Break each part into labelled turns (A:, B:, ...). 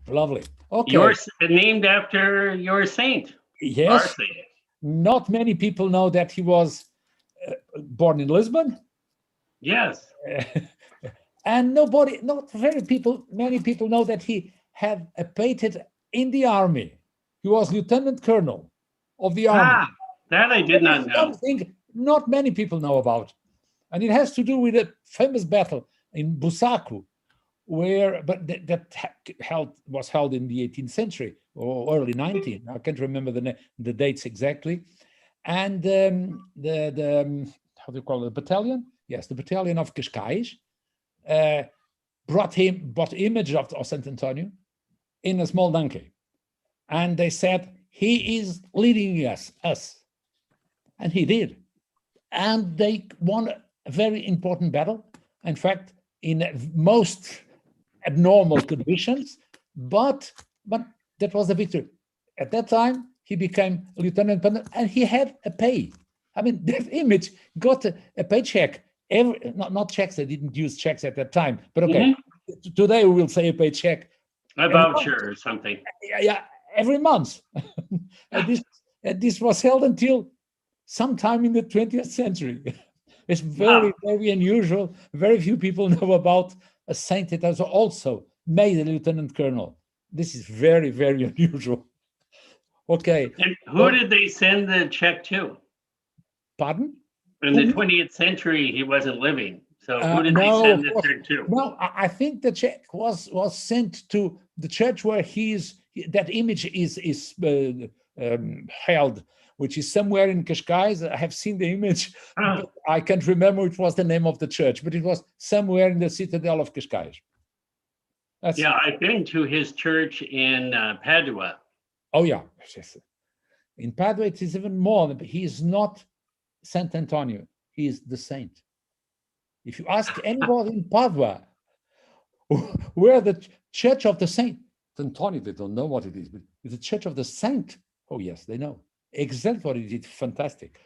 A: Lovely. Okay.
B: You're named after your saint.
A: Yes.
B: Our saint.
A: Not many people know that he was born in Lisbon.
B: Yes.
A: And not many people know that he had a patent in the army. He was lieutenant colonel of the army.
B: That I did not know.
A: Something not many people know about. And it has to do with a famous battle in Busaku, that was held in the 18th century or early 19th. I can't remember the dates exactly. And the how do you call it, the battalion? Yes, the battalion of Cascais brought image of Saint Antonio in a small donkey. And they said, he is leading us. And he did. And they won a very important battle. In fact, in most abnormal conditions, but that was a victory. At that time, he became a lieutenant colonel, and he had a pay. I mean, that image got a paycheck. Not checks, they didn't use checks at that time, but okay. Today we will say a paycheck.
B: A voucher or something.
A: Yeah, every month. and this was held until sometime in the 20th century. It's very, very unusual. Very few people know about a saint that has also made a lieutenant colonel. This is very, very unusual. Okay.
B: And who did they send the check to?
A: Pardon?
B: In the 20th century, he wasn't living. So who did they send the check to?
A: No, I think the check was sent to the church where that image is held, which is somewhere in Cascais. I have seen the image. But I can't remember which was the name of the church, but it was somewhere in the citadel of Cascais.
B: Yeah, I've been to his church in Padua.
A: Oh, yeah. In Padua, it is even more. He is not Saint Antonio. He is the saint. If you ask anybody in Padua, where the church of the Saint Antonio, they don't know what it is, but it's the church of the saint. Oh, yes, they know exactly what it is. Fantastic.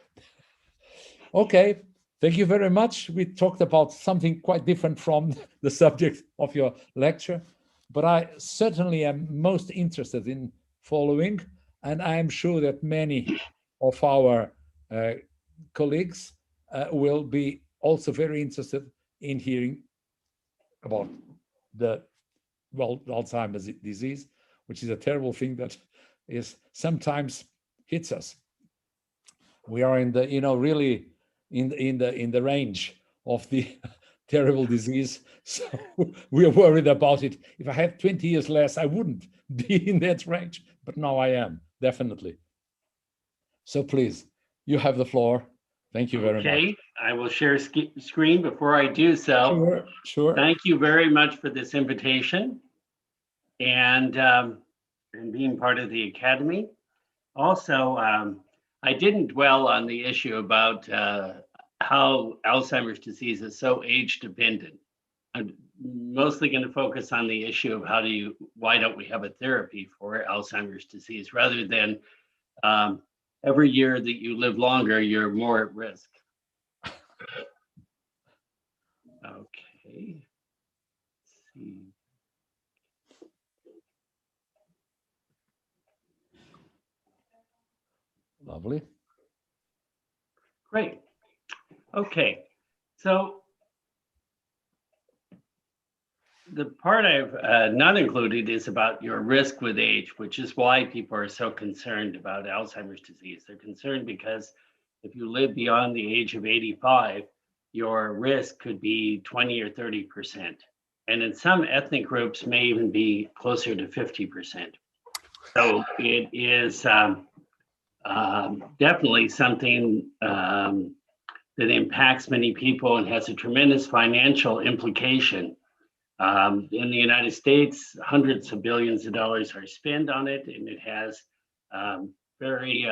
A: Okay, thank you very much. We talked about something quite different from the subject of your lecture, but I certainly am most interested in following, and I am sure that many of our colleagues will be also very interested in hearing about the Alzheimer's disease, which is a terrible thing that is sometimes hits us. We are in the really in the range of the terrible disease, so we are worried about it. If I had 20 years less, I wouldn't be in that range, but now I am, definitely. So please, you have the floor. Thank you very much.
B: Okay, I will share screen. Before I do so,
A: sure.
B: Thank you very much for this invitation and being part of the Academy. Also, I didn't dwell on the issue about how Alzheimer's disease is so age dependent. I'm mostly going to focus on the issue of why don't we have a therapy for Alzheimer's disease, rather than every year that you live longer, you're more at risk. Okay. Let's see.
A: Lovely.
B: Great. Okay. So the part I've not included is about your risk with age, which is why people are so concerned about Alzheimer's disease. They're concerned because if you live beyond the age of 85, your risk could be 20 or 30%. And in some ethnic groups may even be closer to 50%. So it is definitely something that impacts many people and has a tremendous financial implication. In the United States, hundreds of billions of dollars are spent on it, and it has very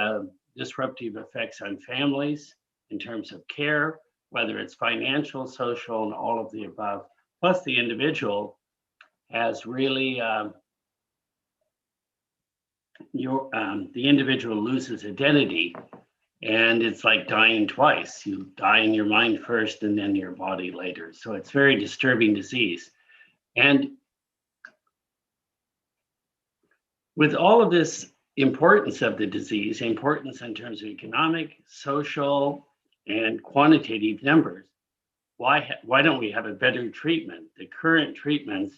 B: disruptive effects on families in terms of care, whether it's financial, social, and all of the above. Plus, the individual has really, the individual loses identity, and it's like dying twice. You die in your mind first and then your body later. So it's very disturbing disease. And With all of this importance of the disease, importance in terms of economic, social, and quantitative numbers, why don't we have a better treatment? The current treatments,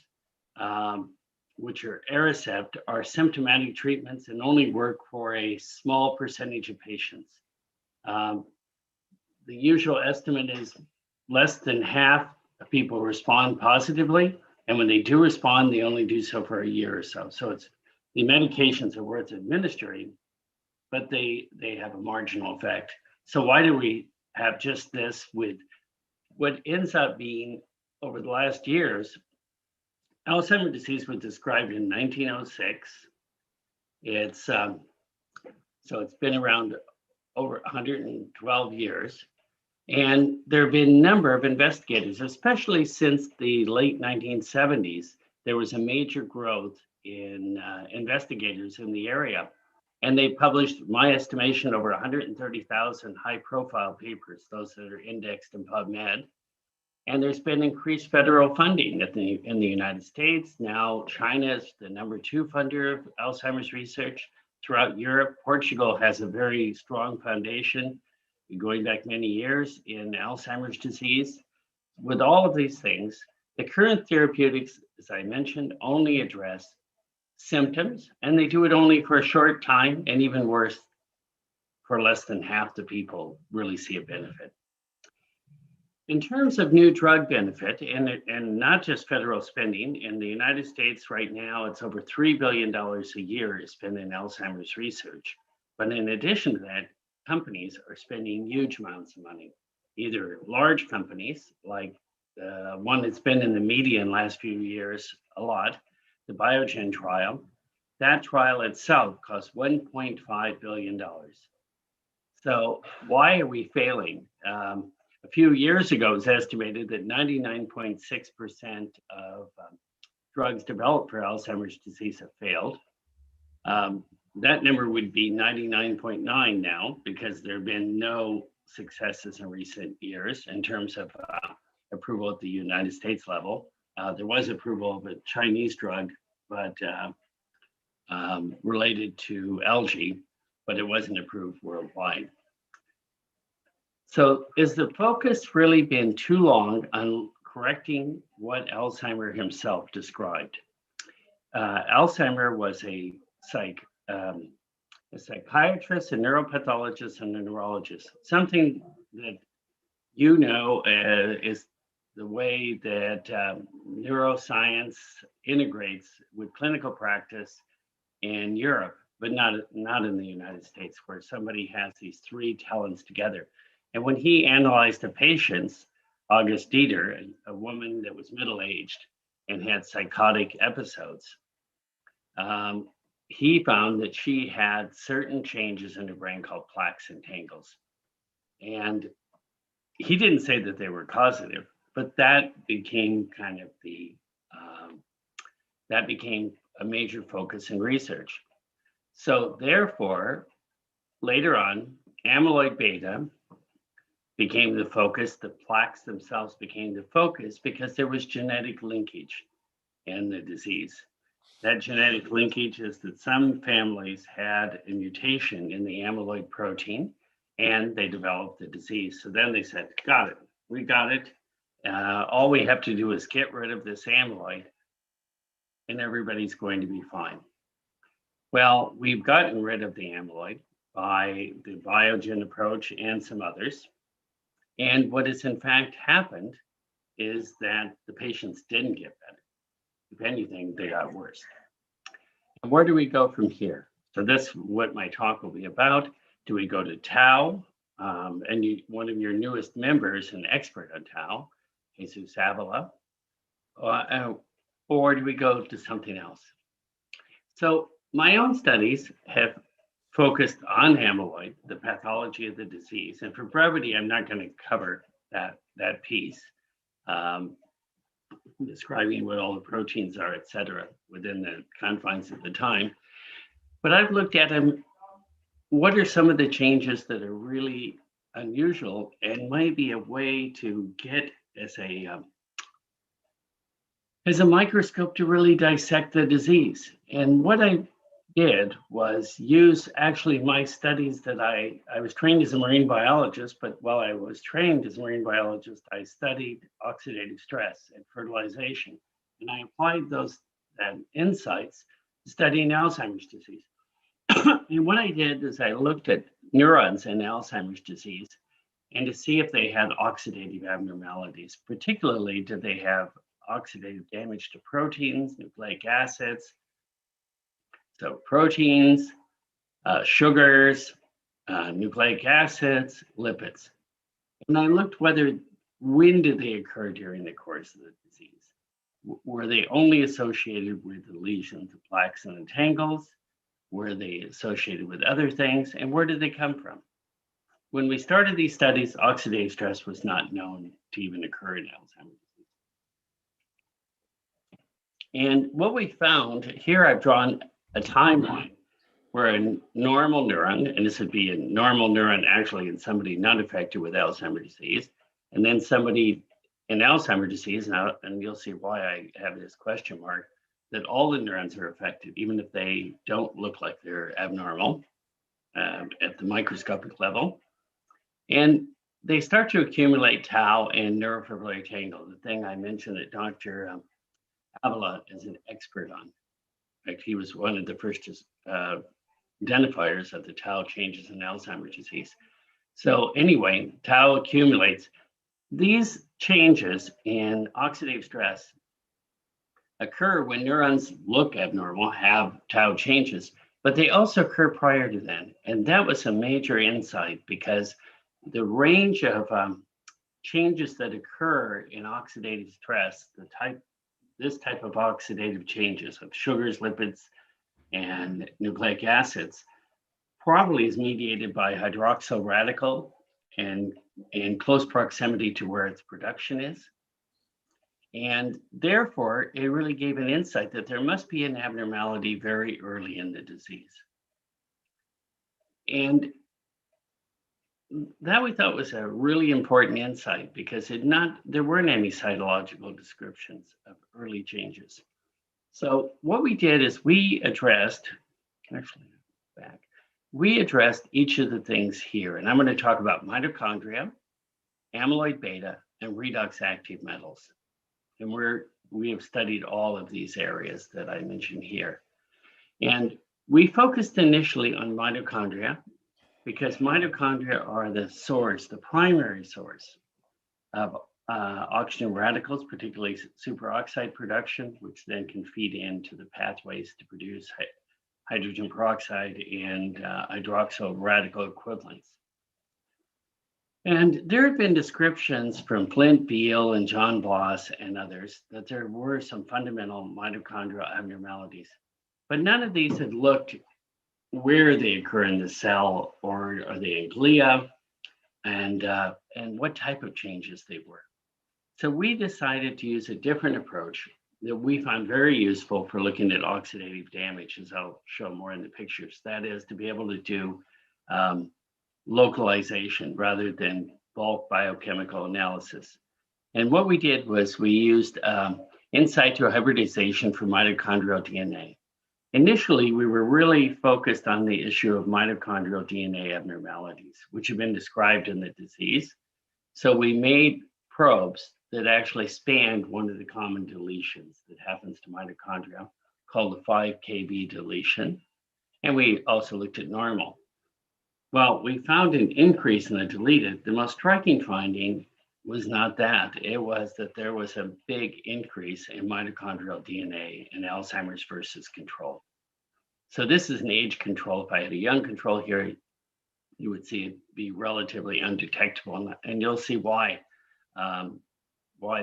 B: which are Aricept, are symptomatic treatments and only work for a small percentage of patients. The usual estimate is less than half of people respond positively, and when they do respond, they only do so for a year or so. So it's the medications are worth administering, but they have a marginal effect. So why do we have just this with what ends up being, over the last years, Alzheimer's disease was described in 1906. It's so it's been around over 112 years. And there have been a number of investigators, especially since the late 1970s. There was a major growth in investigators in the area. And they published, my estimation, over 130,000 high-profile papers, those that are indexed in PubMed. And there's been increased federal funding in the United States. Now, China is the #2 funder of Alzheimer's research. Throughout Europe, Portugal has a very strong foundation going back many years in Alzheimer's disease. With all of these things, the current therapeutics, as I mentioned, only address symptoms, and they do it only for a short time, and even worse, for less than half the people really see a benefit. In terms of new drug benefit, and not just federal spending, in the United States right now, it's over $3 billion a year spent in Alzheimer's research. But in addition to that, companies are spending huge amounts of money, either large companies like the one that's been in the media in the last few years a lot, the Biogen trial. That trial itself cost $1.5 billion. So why are we failing? A few years ago, it was estimated that 99.6% of drugs developed for Alzheimer's disease have failed. That number would be 99.9 now, because there have been no successes in recent years in terms of approval at the United States level. There was approval of a Chinese drug, but related to algae, but it wasn't approved worldwide. So has the focus really been too long on correcting what Alzheimer himself described? Alzheimer was a psychiatrist, a neuropathologist, and a neurologist. Something that you know is the way that neuroscience integrates with clinical practice in Europe, but not in the United States, where somebody has these three talents together. And when he analyzed the patients, August Dieter, a woman that was middle-aged and had psychotic episodes, he found that she had certain changes in her brain called plaques and tangles. And he didn't say that they were causative, but that became kind of that became a major focus in research. So therefore, later on, amyloid beta became the focus. The plaques themselves became the focus because there was genetic linkage in the disease. That genetic linkage is that some families had a mutation in the amyloid protein and they developed the disease. So then they said, got it, we got it. All we have to do is get rid of this amyloid and everybody's going to be fine. Well, we've gotten rid of the amyloid by the Biogen approach and some others. And what has in fact happened is that the patients didn't get better. If anything, they got worse. And where do we go from here? So that's what my talk will be about. Do we go to tau? And one of your newest members, an expert on tau, Jesus Avila, or do we go to something else? So my own studies have focused on amyloid, the pathology of the disease. And for brevity, I'm not going to cover that piece, describing what all the proteins are, et cetera, within the confines of the time. But I've looked at them. What are some of the changes that are really unusual and might be a way to get as a microscope to really dissect the disease? And what I've did was use actually my studies that I was trained as a marine biologist, but while I was trained as a marine biologist, I studied oxidative stress and fertilization. And I applied those insights to studying Alzheimer's disease. And what I did is I looked at neurons in Alzheimer's disease and to see if they had oxidative abnormalities, particularly did they have oxidative damage to proteins, nucleic acids, so proteins, sugars, nucleic acids, lipids. And I looked when did they occur during the course of the disease? Were they only associated with the lesions of plaques and tangles? Were they associated with other things? And where did they come from? When we started these studies, oxidative stress was not known to even occur in Alzheimer's disease. And what we found, here I've drawn a timeline where a normal neuron, and this would be a normal neuron actually in somebody not affected with Alzheimer's disease, and then somebody in Alzheimer's disease, and you'll see why I have this question mark, that all the neurons are affected, even if they don't look like they're abnormal at the microscopic level. And they start to accumulate tau and neurofibrillary tangle, the thing I mentioned that Dr. Avila is an expert on. In fact, he was one of the first identifiers of the tau changes in Alzheimer's disease. So anyway, tau accumulates. These changes in oxidative stress occur when neurons look abnormal, have tau changes, but they also occur prior to then. And that was a major insight because the range of changes that occur in oxidative stress, this type of oxidative changes of sugars, lipids, and nucleic acids probably is mediated by hydroxyl radical and in close proximity to where its production is. And therefore, it really gave an insight that there must be an abnormality very early in the disease. And that we thought was a really important insight because there weren't any cytological descriptions of early changes. So what we did is we addressed each of the things here. And I'm going to talk about mitochondria, amyloid beta, and redox-active metals. And we have studied all of these areas that I mentioned here. And we focused initially on mitochondria because mitochondria are the source, the primary source of oxygen radicals, particularly superoxide production, which then can feed into the pathways to produce hydrogen peroxide and hydroxyl radical equivalents. And there have been descriptions from Flint Beal and John Bloss and others that there were some fundamental mitochondrial abnormalities, but none of these had looked where they occur in the cell, or are they in glia, and what type of changes they were. So we decided to use a different approach that we found very useful for looking at oxidative damage, as I'll show more in the pictures. That is to be able to do localization rather than bulk biochemical analysis. And what we did was we used in situ hybridization for mitochondrial DNA. Initially, we were really focused on the issue of mitochondrial DNA abnormalities, which have been described in the disease. So we made probes that actually spanned one of the common deletions that happens to mitochondria, called the 5kb deletion. And we also looked at normal. Well, we found an increase in the deleted. The most striking finding was not that. It was that there was a big increase in mitochondrial DNA in Alzheimer's versus control. So this is an age control. If I had a young control here, you would see it be relatively undetectable, and you'll see why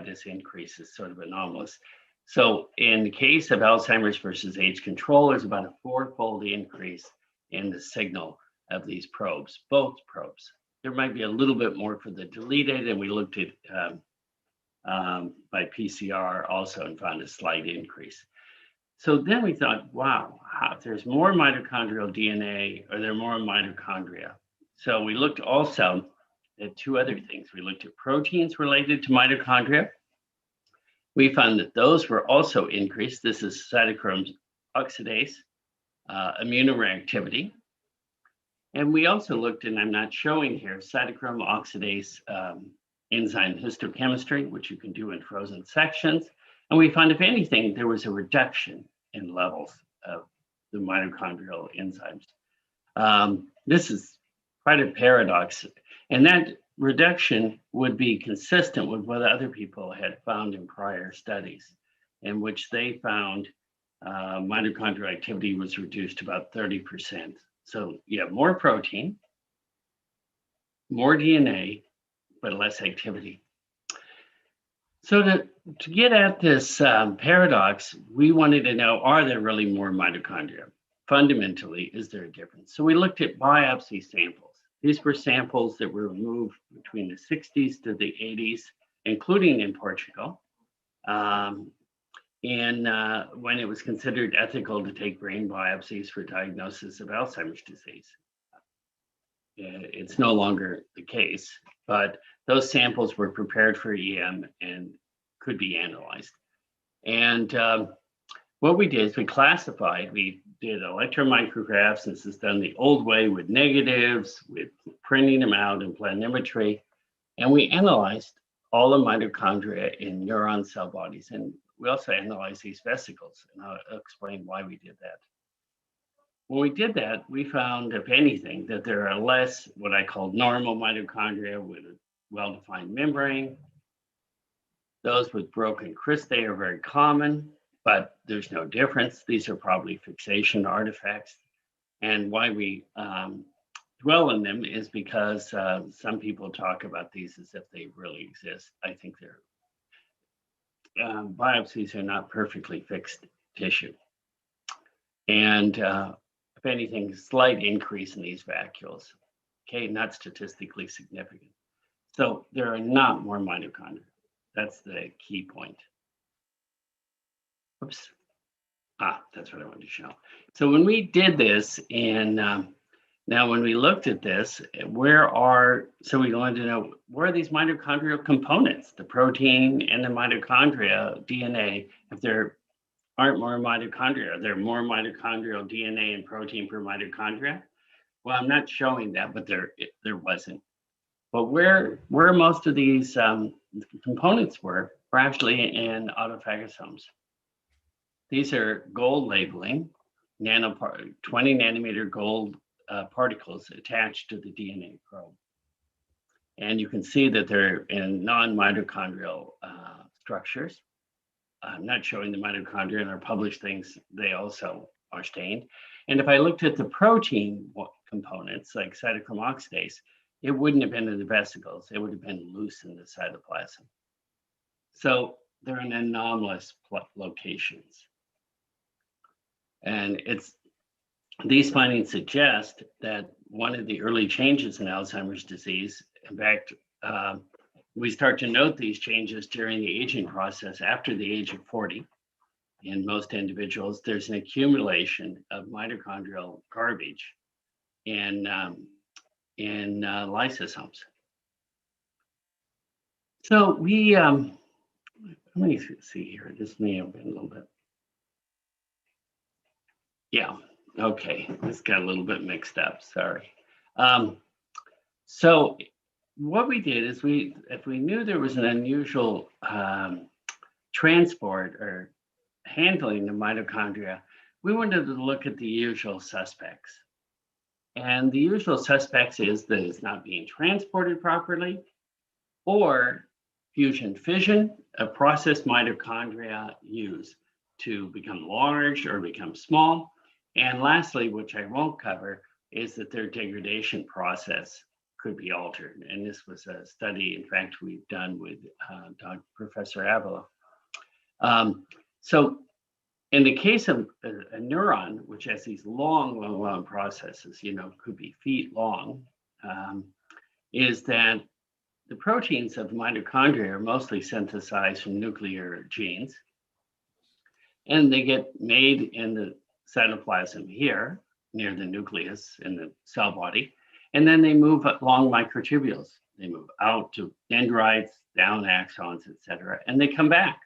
B: this increase is sort of anomalous. So in the case of Alzheimer's versus age control, there's about a 4-fold increase in the signal of these probes, both probes. There might be a little bit more for the deleted, and we looked at by PCR also and found a slight increase. So then we thought, wow, if there's more mitochondrial DNA, are there more mitochondria? So we looked also at 2 other things. We looked at proteins related to mitochondria. We found that those were also increased. This is cytochromes oxidase immunoreactivity. And we also looked, and I'm not showing here, cytochrome oxidase enzyme histochemistry, which you can do in frozen sections. And we found, if anything, there was a reduction in levels of the mitochondrial enzymes. This is quite a paradox. And that reduction would be consistent with what other people had found in prior studies, in which they found mitochondrial activity was reduced to about 30%. So you have more protein, more DNA, but less activity. So to get at this paradox, we wanted to know, are there really more mitochondria? Fundamentally, is there a difference? So we looked at biopsy samples. These were samples that were removed between the 60s to the 80s, including in Portugal, when it was considered ethical to take brain biopsies for diagnosis of Alzheimer's disease. It's no longer the case, but those samples were prepared for EM and could be analyzed. And what we did is we classified, we did electron micrographs. This is done the old way with negatives, with printing them out in planimetry. And we analyzed all the mitochondria in neuron cell bodies. And we also analyzed these vesicles, and I'll explain why we did that. When we did that, we found, if anything, that there are less what I call normal mitochondria with a well-defined membrane. Those with broken cristae are very common, but there's no difference. These are probably fixation artifacts. And why we dwell on them is because some people talk about these as if they really exist. I think they're biopsies are not perfectly fixed tissue. And if anything, slight increase in these vacuoles, okay, not statistically significant. So there are not more mitochondria. That's the key point. Oops. That's what I wanted to show. So when we did this now when we looked at this, so we wanted to know, where are these mitochondrial components, the protein and the mitochondria DNA, if there aren't more mitochondria? Are there more mitochondrial DNA and protein per mitochondria? Well, I'm not showing that, but there wasn't. But where most of these components were actually in autophagosomes. These are gold labeling, 20 nanometer gold particles attached to the DNA probe. And you can see that they're in non-mitochondrial structures. I'm not showing the mitochondria in our published things. They also are stained. And if I looked at the protein components, like cytochrome oxidase, it wouldn't have been in the vesicles. It would have been loose in the cytoplasm. So they're in anomalous locations. And these findings suggest that one of the early changes in Alzheimer's disease, in fact, we start to note these changes during the aging process after the age of 40. In most individuals, there's an accumulation of mitochondrial garbage in lysosomes. So let me see here. This may have been a little bit. Yeah, okay, this got a little bit mixed up, sorry. So what we did is if we knew there was an unusual transport or handling of mitochondria, we wanted to look at the usual suspects. And the usual suspects is that it's not being transported properly, or fusion-fission, a process mitochondria use to become large or become small. And lastly, which I won't cover, is that their degradation process could be altered. And this was a study, in fact, we've done with Professor Avila. So in the case of a neuron, which has these long processes, could be feet long, is that the proteins of the mitochondria are mostly synthesized from nuclear genes. And they get made in the cytoplasm here, near the nucleus in the cell body. And then they move along microtubules. They move out to dendrites, down axons, et cetera, and they come back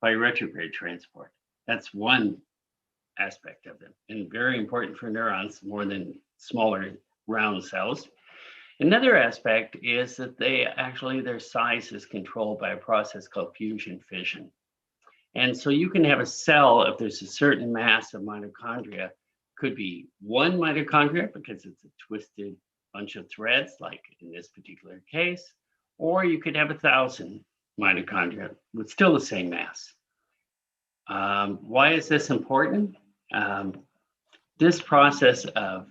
B: by retrograde transport. That's one aspect of them, and very important for neurons more than smaller round cells. Another aspect is that their size is controlled by a process called fusion fission. And so you can have a cell, if there's a certain mass of mitochondria, could be one mitochondria because it's a twisted bunch of threads, like in this particular case, or you could have 1,000 mitochondria with still the same mass. Why is this important? This process of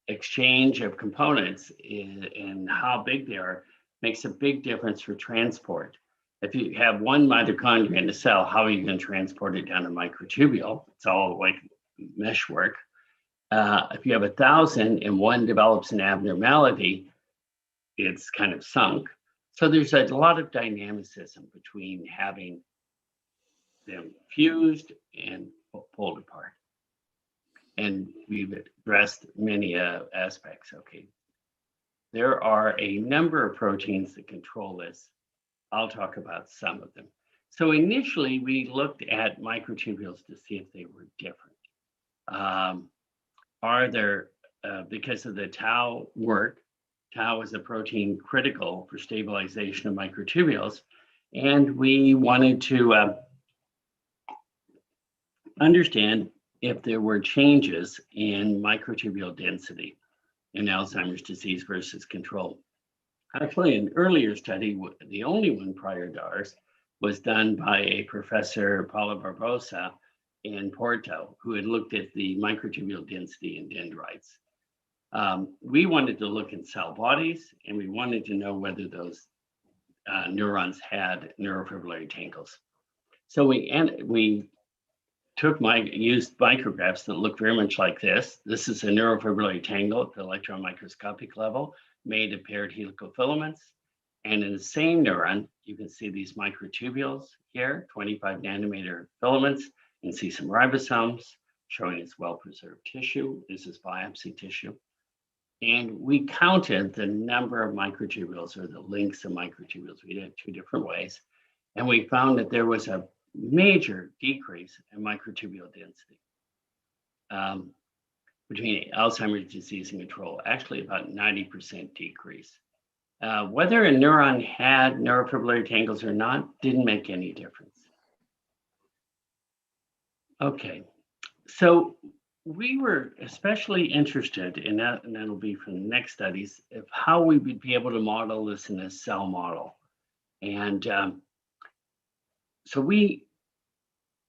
B: exchange of components and how big they are makes a big difference for transport. If you have one mitochondria in a cell, how are you going to transport it down a microtubule? It's all like mesh work. If you have 1,000 and one develops an abnormality, it's kind of sunk. So there's a lot of dynamicism between having them fused and pulled apart. And we've addressed many aspects. Okay, there are a number of proteins that control this. I'll talk about some of them. So initially, we looked at microtubules to see if they were different. Are there, because of the tau work, tau is a protein critical for stabilization of microtubules, and we wanted to understand if there were changes in microtubule density in Alzheimer's disease versus control. Actually, an earlier study, the only one prior to ours, was done by a professor, Paula Barbosa, in Porto, who had looked at the microtubule density in dendrites. We wanted to look in cell bodies, and we wanted to know whether those neurons had neurofibrillary tangles. So we used micrographs that look very much like this. This is a neurofibrillary tangle at the electron microscopic level, made of paired helical filaments. And in the same neuron, you can see these microtubules here, 25 nanometer filaments. You can see some ribosomes showing it's well-preserved tissue. This is biopsy tissue. And we counted the number of microtubules, or the lengths of microtubules. We did it 2 different ways. And we found that there was a major decrease in microtubule density between Alzheimer's disease and control, actually about 90% decrease. Whether a neuron had neurofibrillary tangles or not didn't make any difference. Okay, so we were especially interested in that, and that'll be from the next studies, of how we would be able to model this in a cell model. And so we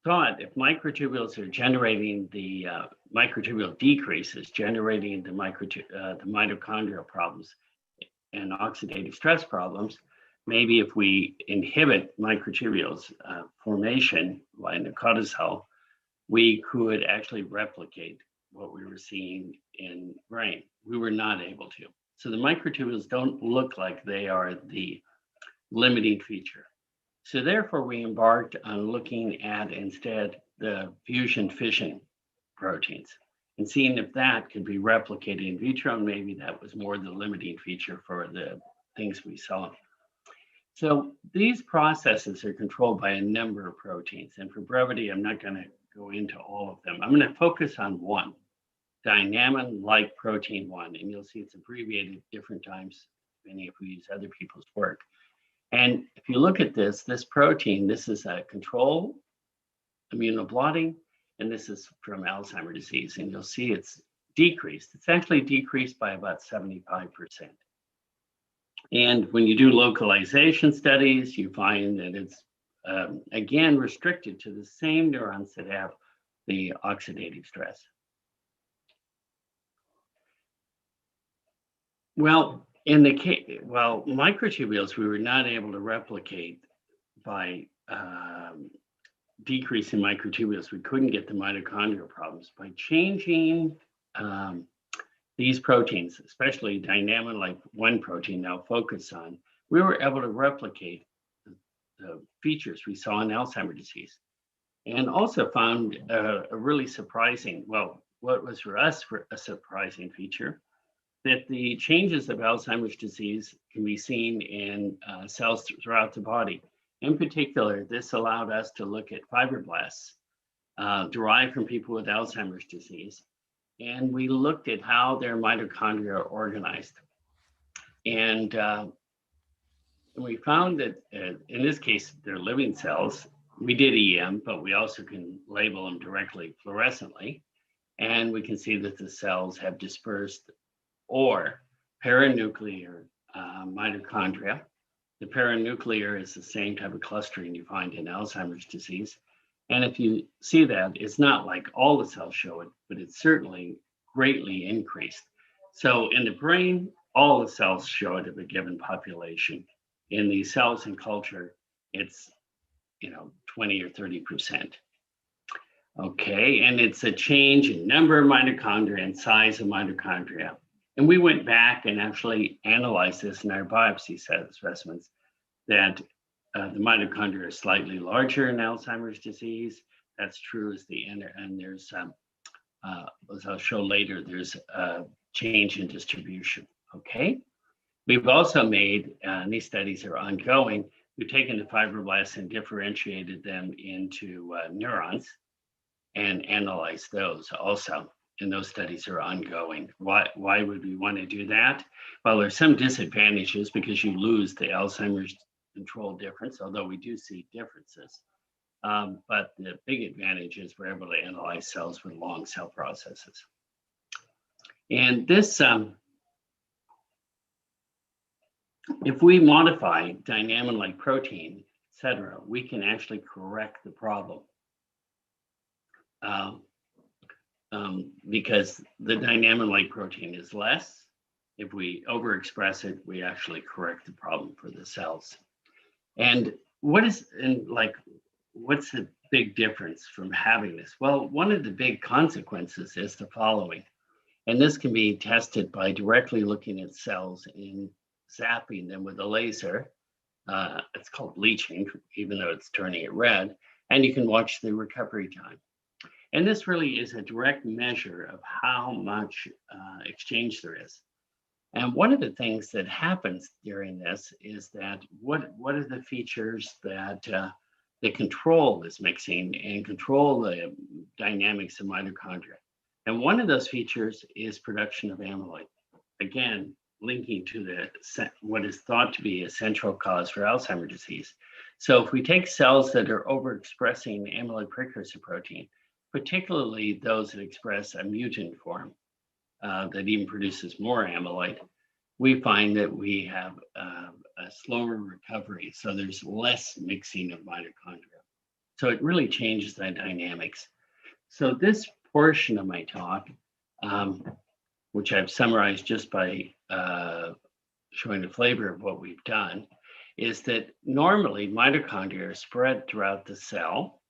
B: thought if microtubules are generating the microtubule decreases, generating the mitochondrial problems and oxidative stress problems, maybe if we inhibit microtubules formation in the cortisol, we could actually replicate what we were seeing in brain. We were not able to. So the microtubules don't look like they are the limiting feature. So therefore, we embarked on looking at instead the fusion fission proteins and seeing if that could be replicated in vitro. And maybe that was more the limiting feature for the things we saw. So these processes are controlled by a number of proteins. And for brevity, I'm not going to go into all of them. I'm going to focus on one, dynamin-like protein 1. And you'll see it's abbreviated different times, depending if we use other people's work. And if you look at this protein, this is a control immunoblotting, and this is from Alzheimer's disease. And you'll see it's decreased. It's actually decreased by about 75%. And when you do localization studies, you find that it's, again, restricted to the same neurons that have the oxidative stress. Well, in the case, microtubules, we were not able to replicate by decreasing microtubules. We couldn't get the mitochondrial problems. By changing these proteins, especially dynamin, like one protein now focused on, we were able to replicate the features we saw in Alzheimer's disease. And also found a really surprising, well, what was for us a surprising feature, that the changes of Alzheimer's disease can be seen in cells throughout the body. In particular, this allowed us to look at fibroblasts derived from people with Alzheimer's disease. And we looked at how their mitochondria are organized. And we found that in this case, they're living cells. We did EM, but we also can label them directly fluorescently. And we can see that the cells have dispersed or paranuclear mitochondria. The paranuclear is the same type of clustering you find in Alzheimer's disease. And if you see that, it's not like all the cells show it, but it's certainly greatly increased. So in the brain, all the cells show it of a given population. In these cells in culture, it's 20 or 30%. Okay, and it's a change in number of mitochondria and size of mitochondria. And we went back and actually analyzed this in our biopsy specimens, that the mitochondria are slightly larger in Alzheimer's disease. That's true as and there's, as I'll show later, there's a change in distribution, okay? We've also made, and these studies are ongoing, we've taken the fibroblasts and differentiated them into neurons and analyzed those also. And those studies are ongoing. Why would we want to do that? Well, there's some disadvantages because you lose the Alzheimer's control difference, although we do see differences. But the big advantage is we're able to analyze cells with long cell processes. And this, if we modify dynamic protein, et cetera, we can actually correct the problem. Because the dynamic protein is less. If we overexpress it, we actually correct the problem for the cells. And what's the big difference from having this? Well, one of the big consequences is the following. And this can be tested by directly looking at cells and zapping them with a laser. It's called bleaching, even though it's turning it red. And you can watch the recovery time. And this really is a direct measure of how much exchange there is. And one of the things that happens during this is that what are the features that the control this mixing and control the dynamics of mitochondria? And one of those features is production of amyloid. Again, linking to what is thought to be a central cause for Alzheimer's disease. So if we take cells that are overexpressing amyloid precursor protein, particularly those that express a mutant form that even produces more amyloid, we find that we have a slower recovery. So there's less mixing of mitochondria. So it really changes the dynamics. So this portion of my talk, which I've summarized just by showing the flavor of what we've done, is that normally mitochondria are spread throughout the cell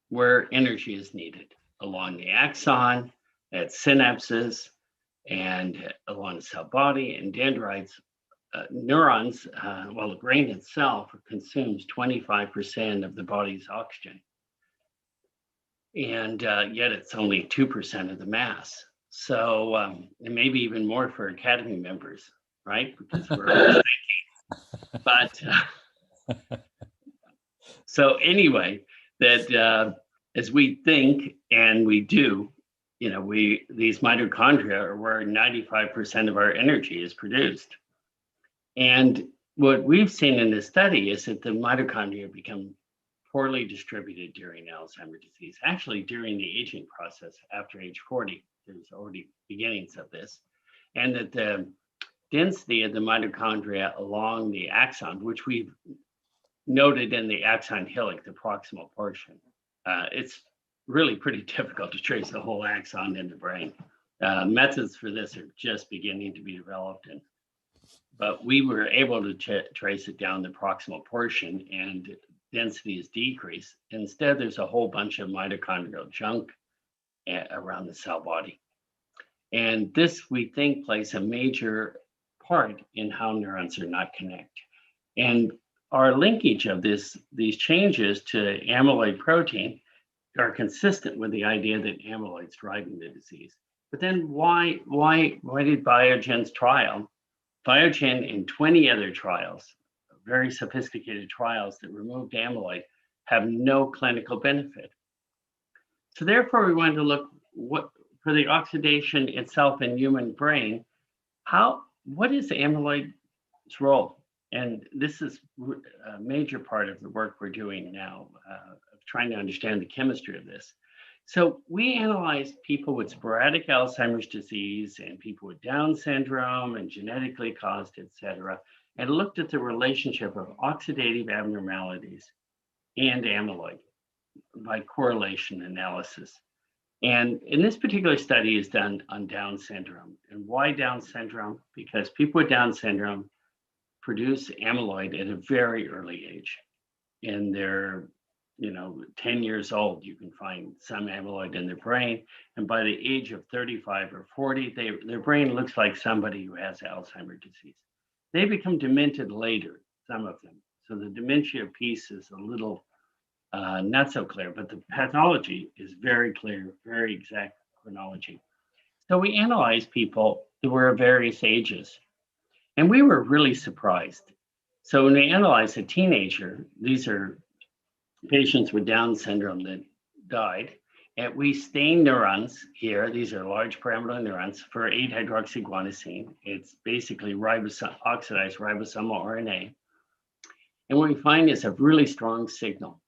B: where energy is needed, along the axon, at synapses, and along the cell body and dendrites. Neurons, well, the brain itself consumes 25% of the body's oxygen. And yet it's only 2% of the mass. So, and maybe even more for Academy members, right? Because we're always thinking. But, so anyway, that as we think and we do, these mitochondria are where 95% of our energy is produced. And what we've seen in this study is that the mitochondria become poorly distributed during Alzheimer's disease. Actually, during the aging process after age 40, there's already beginnings of this. And that the density of the mitochondria along the axon, which we've noted in the axon hillock, the proximal portion, it's really pretty difficult to trace the whole axon in the brain. Methods for this are just beginning to be developed, but we were able to trace it down the proximal portion, and density is decreased. Instead, there's a whole bunch of mitochondrial junk around the cell body. And this, we think, plays a major part in how neurons are not connected. And our linkage of these changes to amyloid protein are consistent with the idea that amyloid's driving the disease. But then why did Biogen's trial, Biogen and 20 other trials, very sophisticated trials that removed amyloid, have no clinical benefit? So therefore, we wanted to look for the oxidation itself in human brain. What is amyloid's role? And this is a major part of the work we're doing now, of trying to understand the chemistry of this. So we analyzed people with sporadic Alzheimer's disease and people with Down syndrome and genetically caused, et cetera, and looked at the relationship of oxidative abnormalities and amyloid by correlation analysis. And in this particular study is done on Down syndrome. And why Down syndrome? Because people with Down syndrome produce amyloid at a very early age. And they're 10 years old, you can find some amyloid in their brain. And by the age of 35 or 40, their brain looks like somebody who has Alzheimer's disease. They become demented later, some of them. So the dementia piece is a little not so clear, but the pathology is very clear, very exact chronology. So we analyzed people who were of various ages, and we were really surprised. So when we analyzed a teenager, these are patients with Down syndrome that died, and we stained neurons here. These are large pyramidal neurons for 8-hydroxyguanosine. It's basically oxidized ribosomal RNA. And what we find is a really strong signal.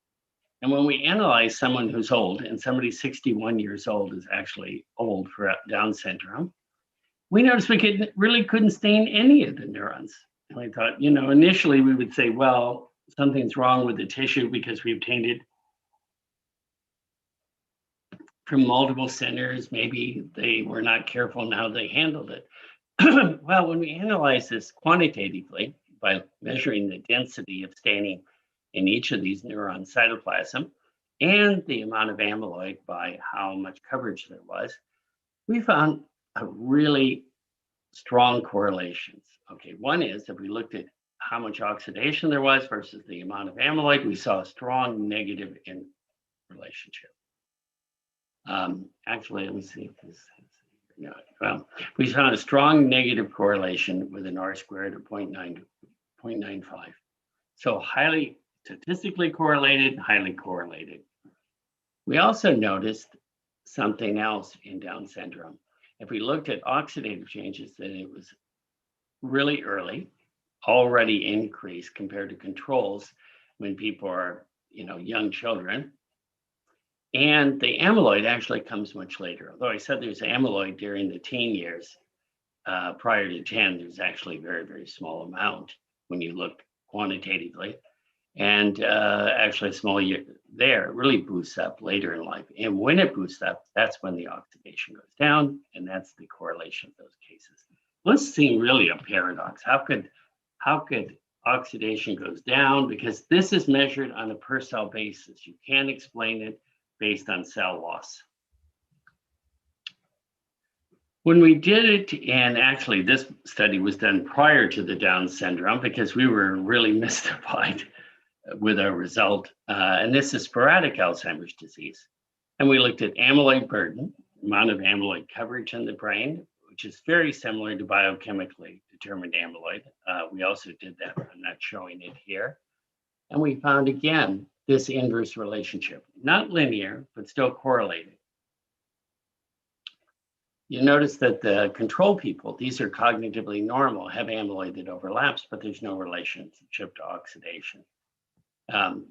B: And when we analyze someone who's old, and somebody 61 years old is actually old for Down syndrome, we noticed we really couldn't stain any of the neurons. And we thought, initially we would say, well, something's wrong with the tissue because we obtained it from multiple centers. Maybe they were not careful in how they handled it. Well, when we analyze this quantitatively by measuring the density of staining in each of these neuron cytoplasm and the amount of amyloid by how much coverage there was, we found a really strong correlations. Okay, one is if we looked at how much oxidation there was versus the amount of amyloid, we saw a strong negative in relationship. Actually, let me see if this is, well, we found a strong negative correlation with an R-squared of 0.95. So highly statistically correlated, highly correlated. We also noticed something else in Down syndrome. If we looked at oxidative changes, then it was really early, already increased compared to controls when people are, young children. And the amyloid actually comes much later. Although I said there's amyloid during the teen years, prior to 10, there's actually a very, very small amount when you look quantitatively. And actually a small there really boosts up later in life. And when it boosts up, that's when the oxidation goes down, and that's the correlation of those cases. This seems really a paradox. How could oxidation goes down? Because this is measured on a per cell basis. You can't explain it based on cell loss. When we did it, and actually this study was done prior to the Down syndrome because we were really mystified with our result. And this is sporadic Alzheimer's disease. And we looked at amyloid burden, amount of amyloid coverage in the brain, which is very similar to biochemically determined amyloid. We also did that. I'm not showing it here. And we found, again, this inverse relationship, not linear, but still correlated. You notice that the control people, these are cognitively normal, have amyloid that overlaps, but there's no relationship to oxidation.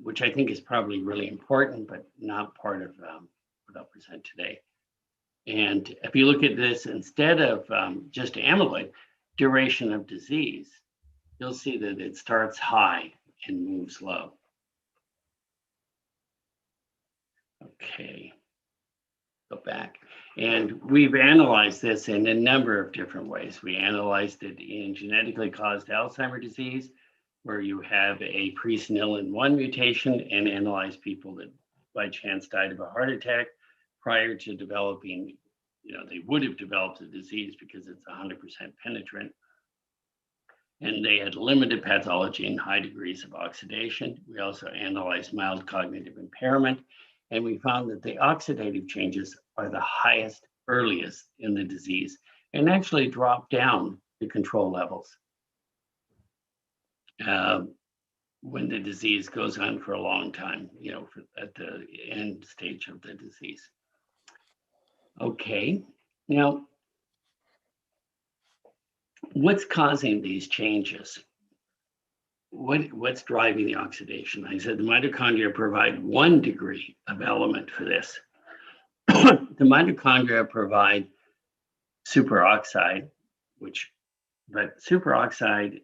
B: Which I think is probably really important, but not part of what I'll present today. And if you look at this, instead of just amyloid, duration of disease, you'll see that it starts high and moves low. Okay, go back. And we've analyzed this in a number of different ways. We analyzed it in genetically caused Alzheimer's disease, where you have a presenilin 1 mutation, and analyze people that by chance died of a heart attack prior to developing, they would have developed the disease because it's 100% penetrant. And they had limited pathology and high degrees of oxidation. We also analyzed mild cognitive impairment, and we found that the oxidative changes are the highest, earliest in the disease, and actually drop down the control levels when the disease goes on for a long time, at the end stage of the disease. Okay, now, what's causing these changes? What's driving the oxidation? I said the mitochondria provide 1 degree of element for this. The mitochondria provide superoxide, but superoxide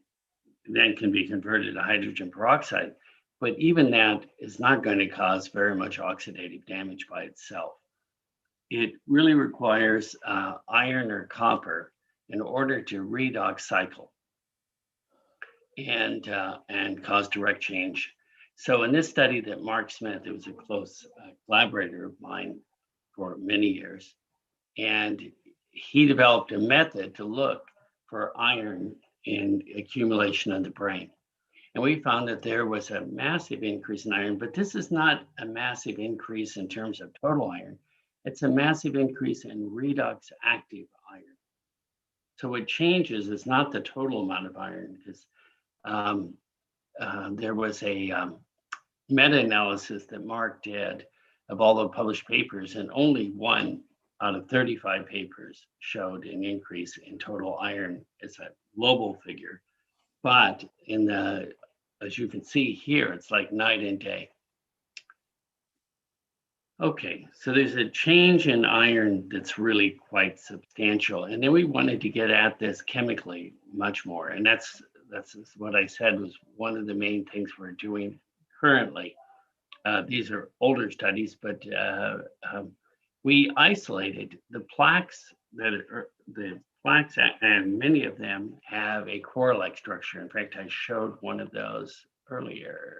B: then can be converted to hydrogen peroxide. But even that is not going to cause very much oxidative damage by itself. It really requires iron or copper in order to redox cycle and cause direct change. So in this study that Mark Smith, who was a close collaborator of mine for many years, and he developed a method to look for iron in accumulation in the brain. And we found that there was a massive increase in iron, but this is not a massive increase in terms of total iron. It's a massive increase in redox-active iron. So what changes is not the total amount of iron, because there was a meta-analysis that Mark did of all the published papers, and only 1 out of 35 papers showed an increase in total iron as a global figure. But as you can see here, it's like night and day. Okay, so there's a change in iron that's really quite substantial. And then we wanted to get at this chemically much more. And that's what I said was one of the main things we're doing currently. These are older studies, but we isolated the plaques and many of them have a correlate structure. In fact, I showed one of those earlier.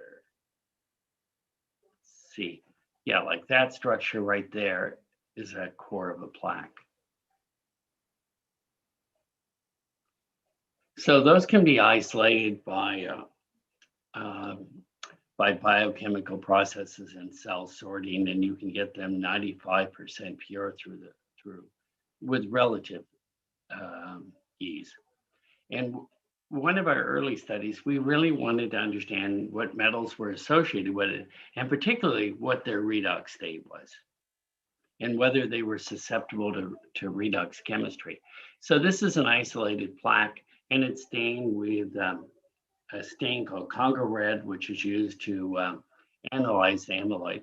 B: Let's see. Yeah, like that structure right there is a core of a plaque. So those can be isolated by biochemical processes and cell sorting, and you can get them 95% pure with relative ease. And one of our early studies, we really wanted to understand what metals were associated with it, and particularly what their redox state was, and whether they were susceptible to redox chemistry. So this is an isolated plaque, and it's stained with a stain called Congo red, which is used to analyze the amyloid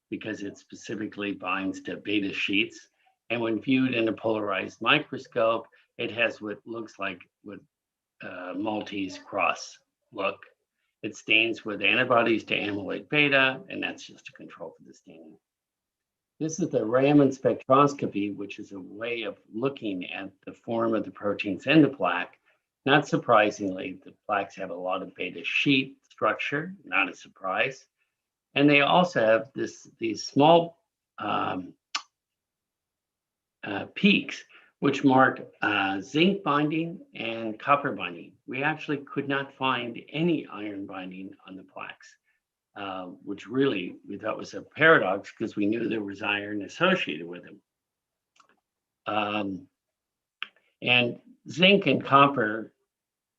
B: because it specifically binds to beta sheets. And when viewed in a polarized microscope, it has what looks like Maltese cross look. It stains with antibodies to amyloid beta, and that's just a control for the staining. This is the Raman spectroscopy, which is a way of looking at the form of the proteins in the plaque. Not surprisingly, the plaques have a lot of beta sheet structure, not a surprise. And they also have these small peaks, which mark zinc binding and copper binding. We actually could not find any iron binding on the plaques, which really we thought was a paradox because we knew there was iron associated with them. And zinc and copper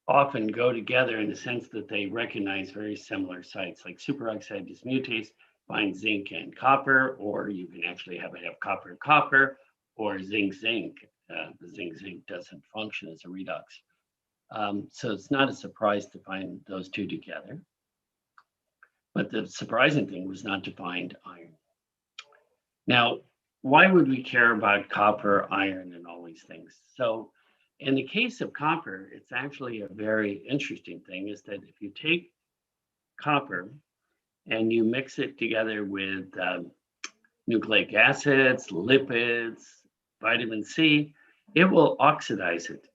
B: often go together in the sense that they recognize very similar sites, like superoxide dismutase binds zinc and copper, or you can actually have it have copper, or zinc-zinc. The zinc-zinc doesn't function as a redox. So it's not a surprise to find those two together. But the surprising thing was not to find iron. Now, why would we care about copper, iron, and all these things? So in the case of copper, it's actually a very interesting thing, is that if you take copper and you mix it together with nucleic acids, lipids, vitamin C, it will oxidize it.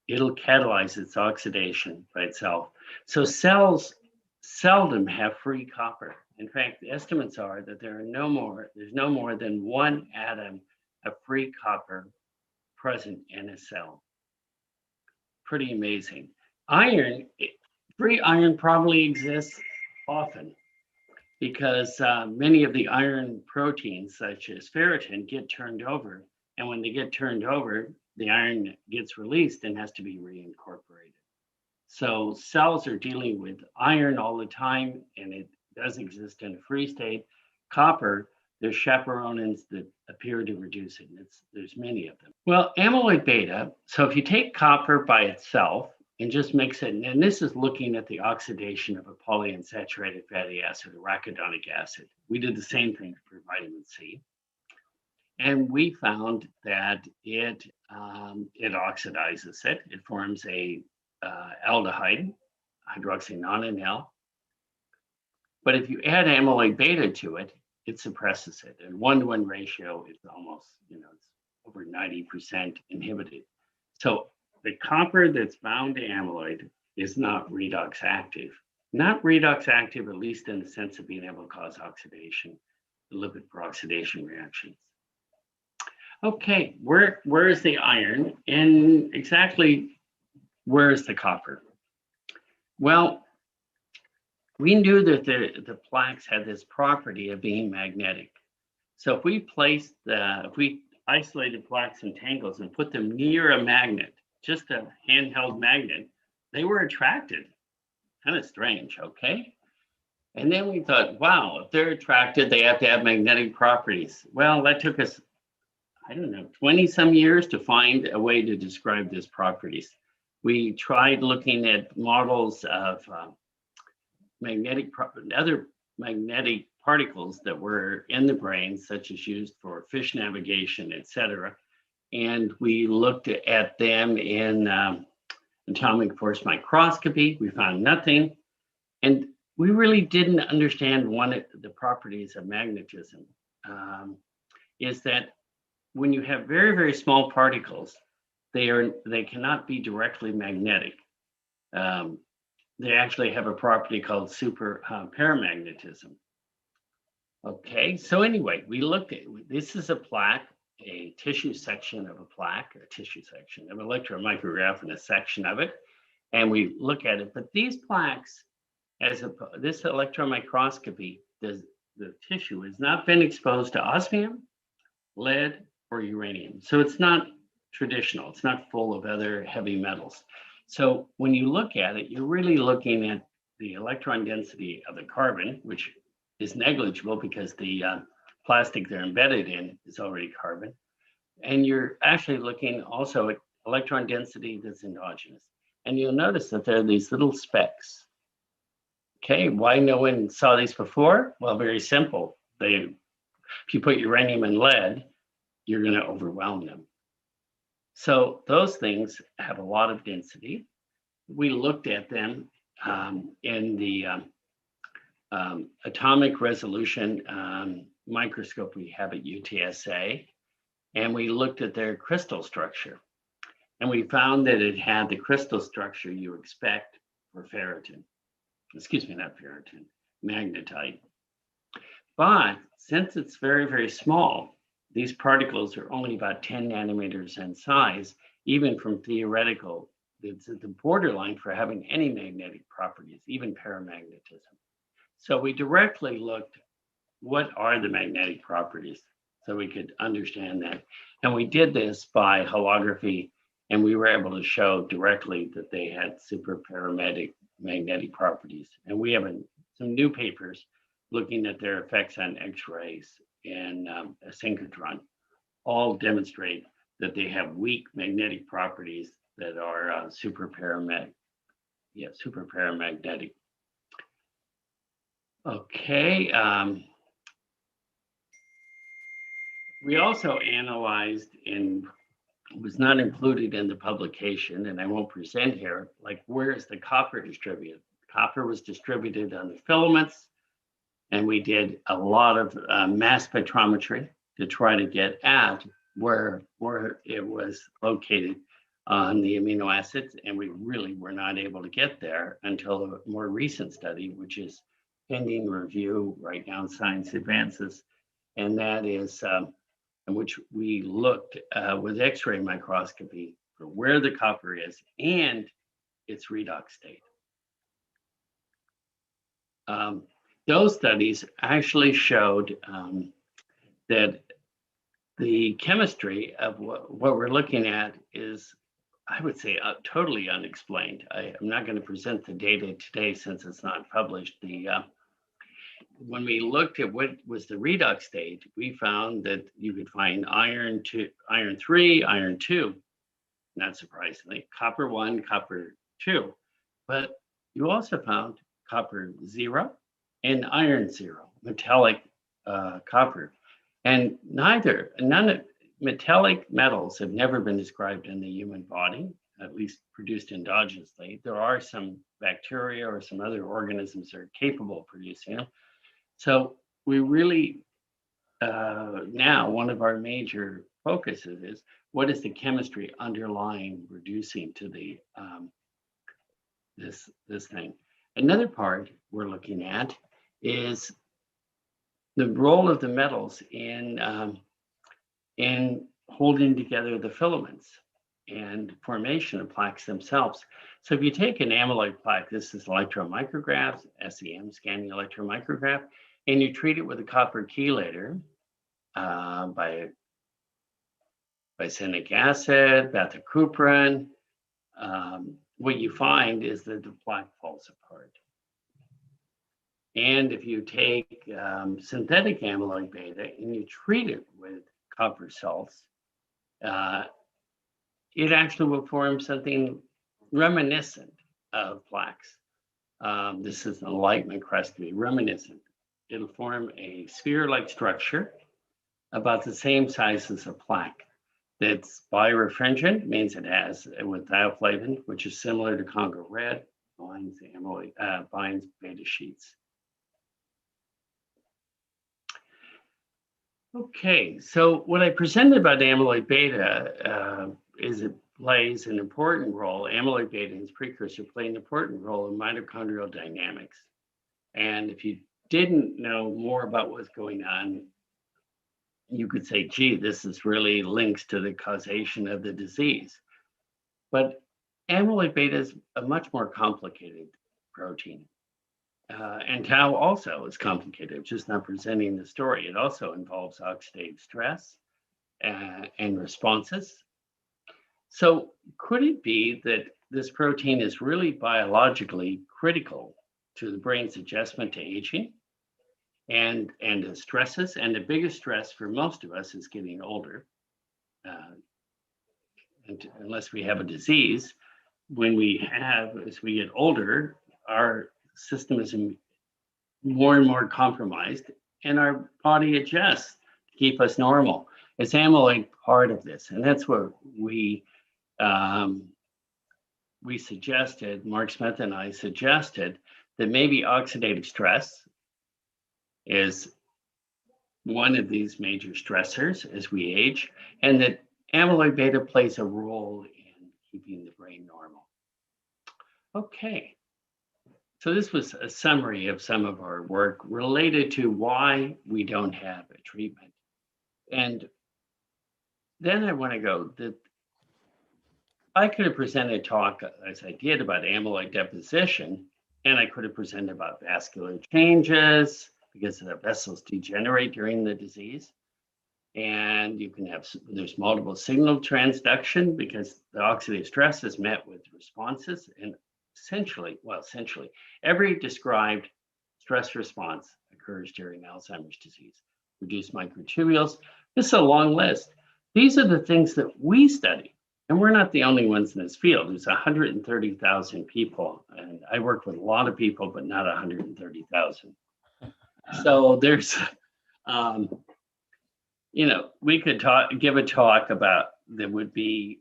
B: It'll catalyze its oxidation by itself. So cells seldom have free copper. In fact, the estimates are that there's no more than 1 atom of free copper present in a cell. Pretty amazing. Iron, free iron probably exists often because many of the iron proteins, such as ferritin, get turned over. And when they get turned over, the iron gets released and has to be reincorporated. So cells are dealing with iron all the time, and it does exist in a free state. Copper, There's chaperones that appear to reduce it. And there's many of them. Well, amyloid beta, so if you take copper by itself and just mix it, and this is looking at the oxidation of a polyunsaturated fatty acid, arachidonic acid. We did the same thing for vitamin C. And we found that it oxidizes it. It forms a aldehyde, hydroxynonenal. But if you add amyloid beta to it, it suppresses it. And 1-to-1 ratio is almost, it's over 90% inhibited. So the copper that's bound to amyloid is not redox active. Not redox active, at least in the sense of being able to cause oxidation, the lipid peroxidation reactions. Okay, where is the iron, and exactly where is the copper? Well, we knew that the plaques had this property of being magnetic. So if we isolated plaques and tangles and put them near a magnet, just a handheld magnet, they were attracted. Kind of strange, okay? And then we thought, wow, if they're attracted, they have to have magnetic properties. Well, that took us, 20 some years to find a way to describe these properties. We tried looking at models of other magnetic particles that were in the brain, such as used for fish navigation, etc. And we looked at them in atomic force microscopy. We found nothing. And we really didn't understand one of the properties of magnetism, is that when you have very, very small particles, they cannot be directly magnetic. They actually have a property called super-paramagnetism. Okay, so anyway, we looked at, this is a plaque, a tissue section of a plaque, a tissue section, an electron micrograph and a section of it, and we look at it. But these plaques, this electron microscopy, the tissue has not been exposed to osmium, lead, or uranium. So it's not traditional, it's not full of other heavy metals. So when you look at it, you're really looking at the electron density of the carbon, which is negligible because the plastic they're embedded in is already carbon. And you're actually looking also at electron density that's endogenous. And you'll notice that there are these little specks. Okay, why no one saw these before? Well, very simple. If you put uranium and lead, you're going to overwhelm them. So those things have a lot of density. We looked at them in the atomic resolution microscope we have at UTSA, and we looked at their crystal structure. And we found that it had the crystal structure you expect for ferritin. Excuse me, not ferritin, magnetite. But since it's very, very small, these particles are only about 10 nanometers in size, even from theoretical. It's at the borderline for having any magnetic properties, even paramagnetism. So we directly looked, what are the magnetic properties? So we could understand that. And we did this by holography, and we were able to show directly that they had super-paramagnetic properties. And we have some new papers looking at their effects on X-rays and a synchrotron, all demonstrate that they have weak magnetic properties that are super-paramagnetic. Okay. We also analyzed, and was not included in the publication, and I won't present here, like where is the copper distributed? Copper was distributed on the filaments, and we did a lot of mass spectrometry to try to get at where it was located on the amino acids, and we really were not able to get there until a more recent study, which is pending review right now in Science Advances, and that is in which we looked with X-ray microscopy for where the copper is and its redox state. Those studies actually showed that the chemistry of what we're looking at is, I would say, totally unexplained. I'm not going to present the data today since it's not published. when we looked at what was the redox state, we found that you could find iron 3, iron 2, not surprisingly, copper 1, copper 2. But you also found copper 0 and iron 0, metallic copper. And none of metallic metals have never been described in the human body, at least produced endogenously. There are some bacteria or some other organisms that are capable of producing them. So we really, now one of our major focuses is what is the chemistry underlying reducing to the this thing. Another part we're looking at is the role of the metals in holding together the filaments and formation of plaques themselves. So if you take an amyloid plaque, this is electron micrographs, SEM scanning electron micrograph, and you treat it with a copper chelator by bicenic acid, bethacuprin, what you find is that the plaque falls apart. And if you take synthetic amyloid beta and you treat it with copper salts, it actually will form something reminiscent of plaques. This is an enlightenment crest to be reminiscent. It'll form a sphere-like structure about the same size as a plaque. That's birefringent, means it has with thioflavin, which is similar to Congo red, binds beta sheets. Okay, so what I presented about amyloid beta is it plays an important role. Amyloid beta and its precursor play an important role in mitochondrial dynamics. And if you didn't know more about what's going on, you could say, gee, this is really links to the causation of the disease. But amyloid beta is a much more complicated protein. And tau also is complicated, just not presenting the story. It also involves oxidative stress and responses. So could it be that this protein is really biologically critical to the brain's adjustment to aging and the stresses? And the biggest stress for most of us is getting older. And unless we have a disease, as we get older, our system is more and more compromised, and our body adjusts to keep us normal. It's amyloid part of this, and that's what we suggested. Mark Smith and I suggested that maybe oxidative stress is one of these major stressors as we age, and that amyloid beta plays a role in keeping the brain normal. Okay. So this was a summary of some of our work related to why we don't have a treatment. And then I want to go that I could have presented a talk, as I did, about amyloid deposition, and I could have presented about vascular changes because the vessels degenerate during the disease. And you can have, there's multiple signal transduction because the oxidative stress is met with responses, and essentially, every described stress response occurs during Alzheimer's disease. Reduced microtubules. This is a long list. These are the things that we study, and we're not the only ones in this field. There's 130,000 people, and I work with a lot of people, but not 130,000. So there's, we could give a talk about that would be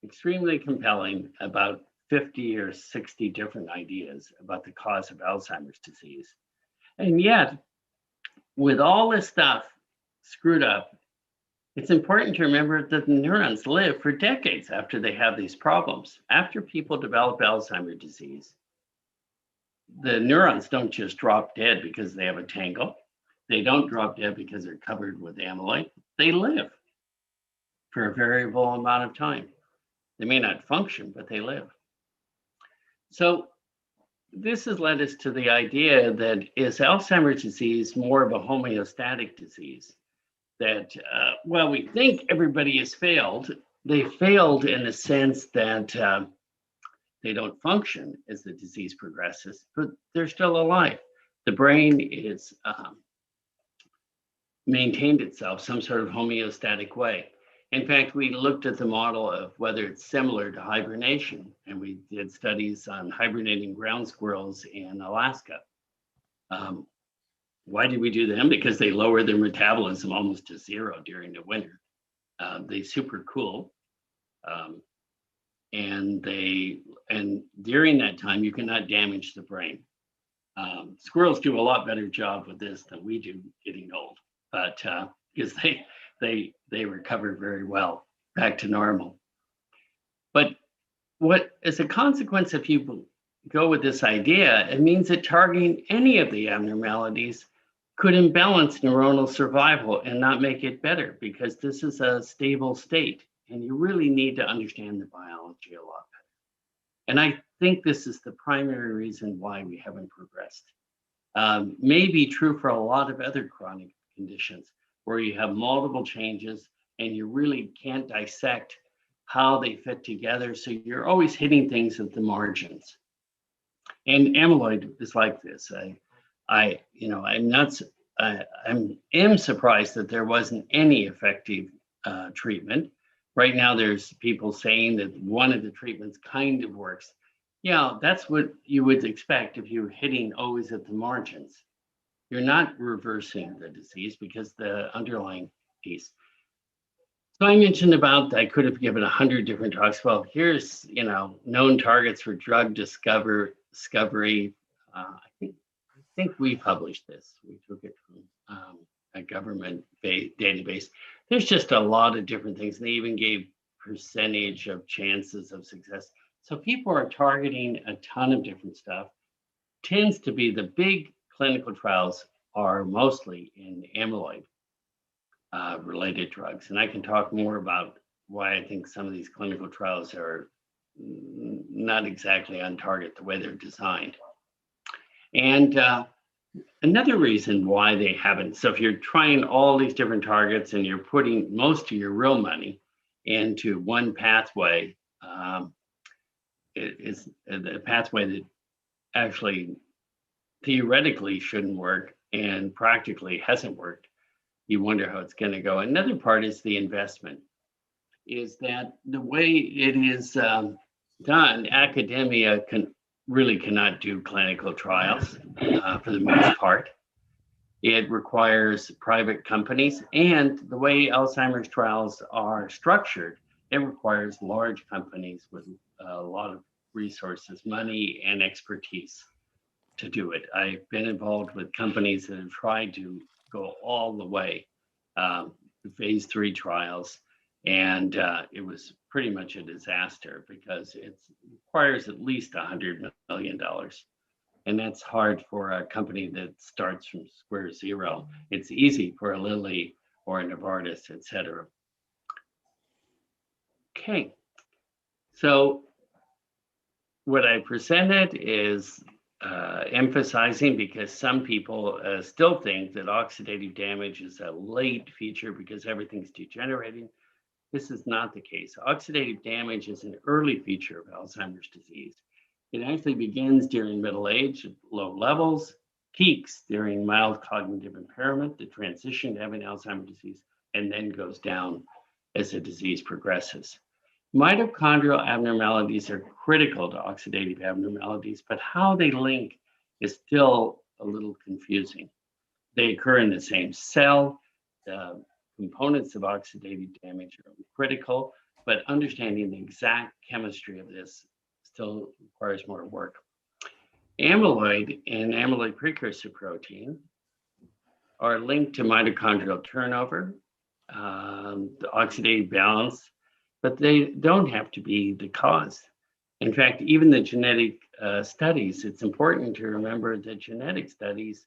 B: extremely compelling about 50 or 60 different ideas about the cause of Alzheimer's disease. And yet, with all this stuff screwed up, it's important to remember that the neurons live for decades after they have these problems. After people develop Alzheimer's disease, the neurons don't just drop dead because they have a tangle. They don't drop dead because they're covered with amyloid. They live for a variable amount of time. They may not function, but they live. So this has led us to the idea that is Alzheimer's disease more of a homeostatic disease? That, we think everybody has failed. They failed in the sense that they don't function as the disease progresses, but they're still alive. the brain is maintained itself some sort of homeostatic way. In fact, we looked at the model of whether it's similar to hibernation, and we did studies on hibernating ground squirrels in Alaska. Why did we do them? Because they lower their metabolism almost to zero during the winter. They super cool. And during that time, you cannot damage the brain. Squirrels do a lot better job with this than we do getting old, but because they recover very well back to normal. But what as a consequence, if you go with this idea, it means that targeting any of the abnormalities could imbalance neuronal survival and not make it better, because this is a stable state and you really need to understand the biology a lot better. And I think this is the primary reason why we haven't progressed. May be true for a lot of other chronic conditions where you have multiple changes and you really can't dissect how they fit together. So you're always hitting things at the margins. And amyloid is like this. I am surprised that there wasn't any effective treatment. Right now, there's people saying that one of the treatments kind of works. Yeah, that's what you would expect if you're hitting always at the margins. You're not reversing the disease because the underlying piece. So I mentioned about I could have given 100 different talks. Well, here's known targets for drug discovery. I think we published this. We took it from a government database. There's just a lot of different things. And they even gave percentage of chances of success. So people are targeting a ton of different stuff. Tends to be the big clinical trials are mostly in amyloid related drugs. And I can talk more about why I think some of these clinical trials are not exactly on target the way they're designed. And another reason why they haven't, so if you're trying all these different targets and you're putting most of your real money into one pathway, it is the pathway that actually theoretically shouldn't work and practically hasn't worked. You wonder how it's going to go. Another part is the investment, is that the way it is done, academia really cannot do clinical trials for the most part. It requires private companies, and the way Alzheimer's trials are structured, it requires large companies with a lot of resources, money, and expertise to do it. I've been involved with companies that have tried to go all the way to phase 3 trials, and it was pretty much a disaster because it requires at least $100 million. And that's hard for a company that starts from square zero. It's easy for a Lilly or a Novartis, et cetera. Okay, so what I presented is emphasizing, because some people still think that oxidative damage is a late feature because everything's degenerating. This is not the case. Oxidative damage is an early feature of Alzheimer's disease. It actually begins during middle age at low levels, peaks during mild cognitive impairment, the transition to having Alzheimer's disease, and then goes down as the disease progresses. Mitochondrial abnormalities are critical to oxidative abnormalities, but how they link is still a little confusing. They occur in the same cell. The components of oxidative damage are critical, but understanding the exact chemistry of this still requires more work. Amyloid and amyloid precursor protein are linked to mitochondrial turnover, the oxidative balance, but they don't have to be the cause. In fact, even the genetic studies, it's important to remember that genetic studies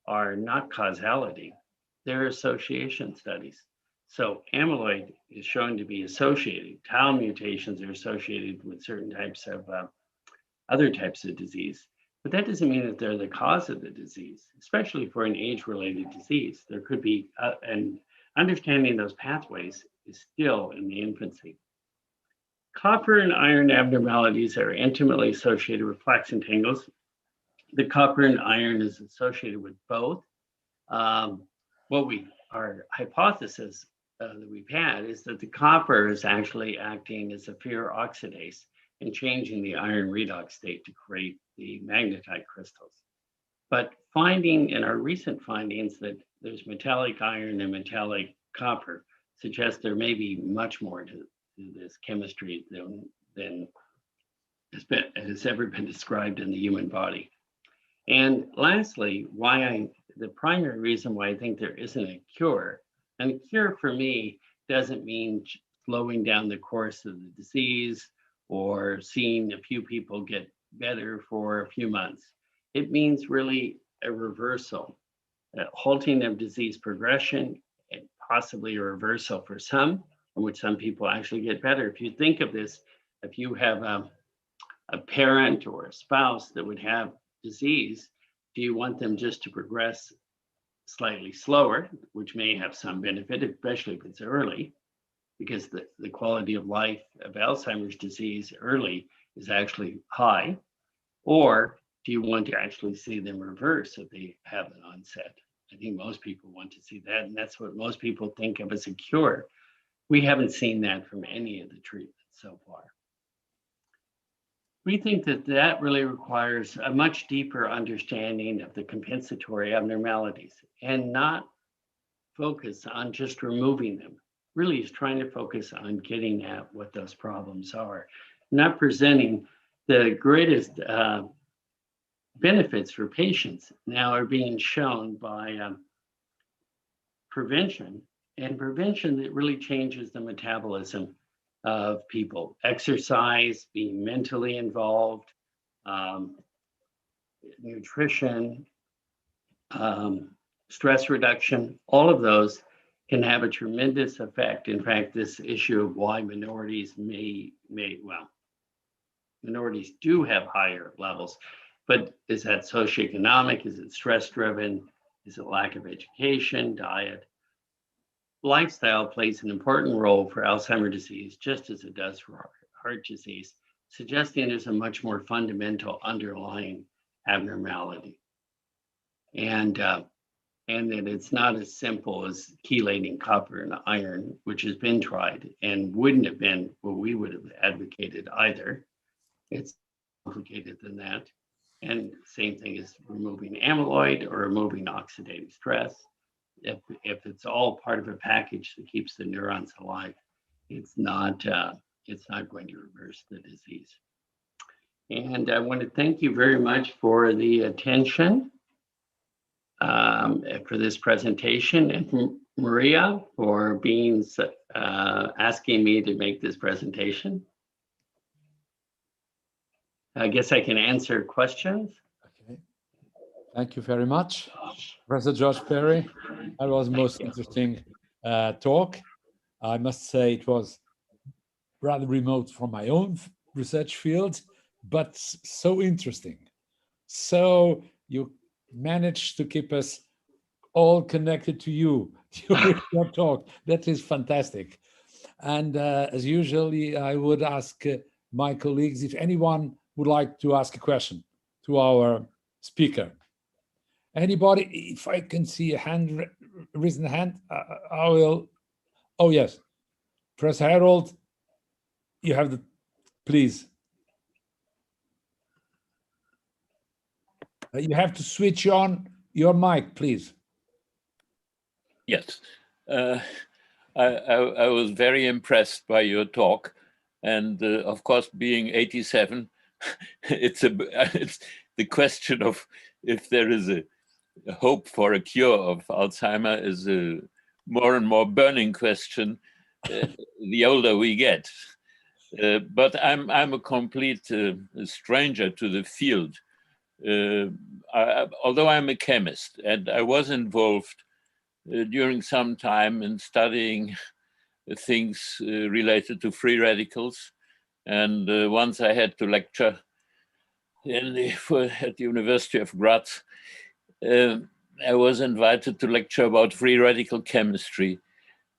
B: are not causality, they're association studies. So amyloid is shown to be associated. Tau mutations are associated with certain types of other types of disease, but that doesn't mean that they're the cause of the disease, especially for an age-related disease. There could be, and understanding those pathways is still in the infancy. Copper and iron abnormalities are intimately associated with plaques and tangles. the copper and iron is associated with both. Our hypothesis that we've had is that the copper is actually acting as a ferroxidase and changing the iron redox state to create the magnetite crystals. But finding in our recent findings that there's metallic iron and metallic copper suggests there may be much more to this chemistry than has ever been described in the human body. And lastly, the primary reason why I think there isn't a cure, and a cure for me doesn't mean slowing down the course of the disease or seeing a few people get better for a few months. It means really a reversal, halting of disease progression, and possibly a reversal for some, in which some people actually get better. If you think of this, if you have a parent or a spouse that would have disease, do you want them just to progress slightly slower, which may have some benefit, especially if it's early, because the quality of life of Alzheimer's disease early is actually high? Or do you want to actually see them reverse if they have an onset? I think most people want to see that, and that's what most people think of as a cure. We haven't seen that from any of the treatments so far. We think that really requires a much deeper understanding of the compensatory abnormalities and not focus on just removing them. Really is trying to focus on getting at what those problems are, not presenting the greatest benefits for patients now are being shown by prevention, and prevention that really changes the metabolism of people. Exercise, being mentally involved, nutrition, stress reduction, all of those can have a tremendous effect. In fact, this issue of why minorities minorities do have higher levels, but is that socioeconomic? Is it stress driven? Is it lack of education, diet? Lifestyle plays an important role for Alzheimer's disease, just as it does for heart disease, suggesting there's a much more fundamental underlying abnormality. And that it's not as simple as chelating copper and iron, which has been tried and wouldn't have been what we would have advocated either. It's complicated than that. And same thing as removing amyloid or removing oxidative stress. If it's all part of a package that keeps the neurons alive, it's not going to reverse the disease. And I want to thank you very much for the attention for this presentation, and Maria for being asking me to make this presentation. I guess I can answer questions.
A: Okay. Thank you very much, Professor George Perry. That was most interesting talk. I must say it was rather remote from my own research field, but so interesting. So you managed to keep us all connected to you during your talk. That is fantastic. And as usually, I would ask my colleagues if anyone would like to ask a question to our speaker. Anybody? If I can see a raised hand, I will. Oh, yes. Professor Harold, you have the, please. You have to switch on your mic, please.
C: Yes. I was very impressed by your talk. And of course, being 87, it's the question of if there is a hope for a cure of Alzheimer is a more and more burning question the older we get. But I'm a complete stranger to the field. Although I'm a chemist, and I was involved during some time in studying things related to free radicals. And once I had to lecture at the University of Graz, I was invited to lecture about free radical chemistry.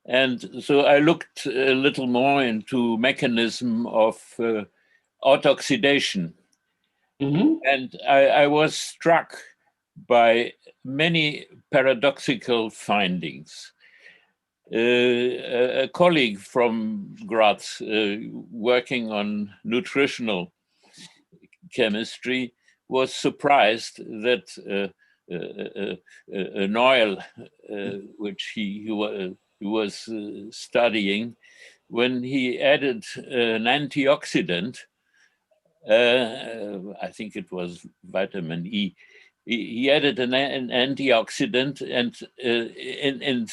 C: And so I looked a little more into mechanism of autooxidation.
B: Mhm.
C: And I was struck by many paradoxical findings. A colleague from Graz working on nutritional chemistry was surprised that an oil which he was studying, when he added an antioxidant, I think it was vitamin E, he added an antioxidant, and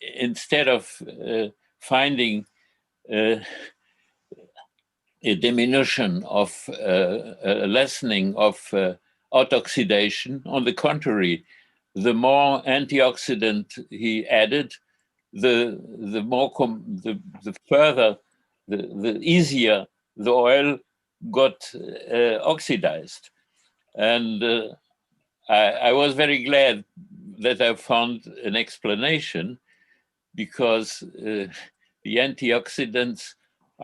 C: instead of finding a diminution of a lessening of autoxidation, on the contrary, the more antioxidant he added, the easier the oil got oxidized. And I was very glad that I found an explanation, because the antioxidants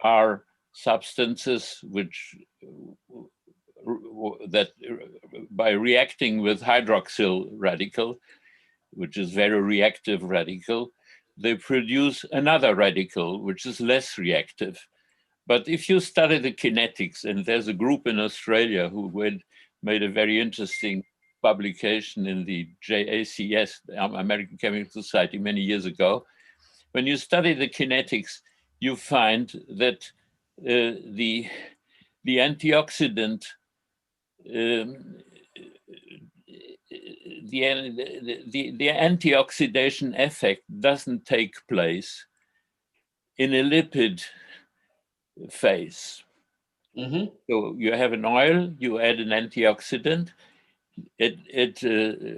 C: are substances which that by reacting with hydroxyl radical, which is very reactive radical, they produce another radical which is less reactive. But if you study the kinetics, and there's a group in Australia who made a very interesting publication in the JACS, American Chemical Society, many years ago. When you study the kinetics, you find that the antioxidant, the antioxidation effect doesn't take place in a lipid phase.
B: Mhm.
C: So you have an oil, you add an antioxidant, it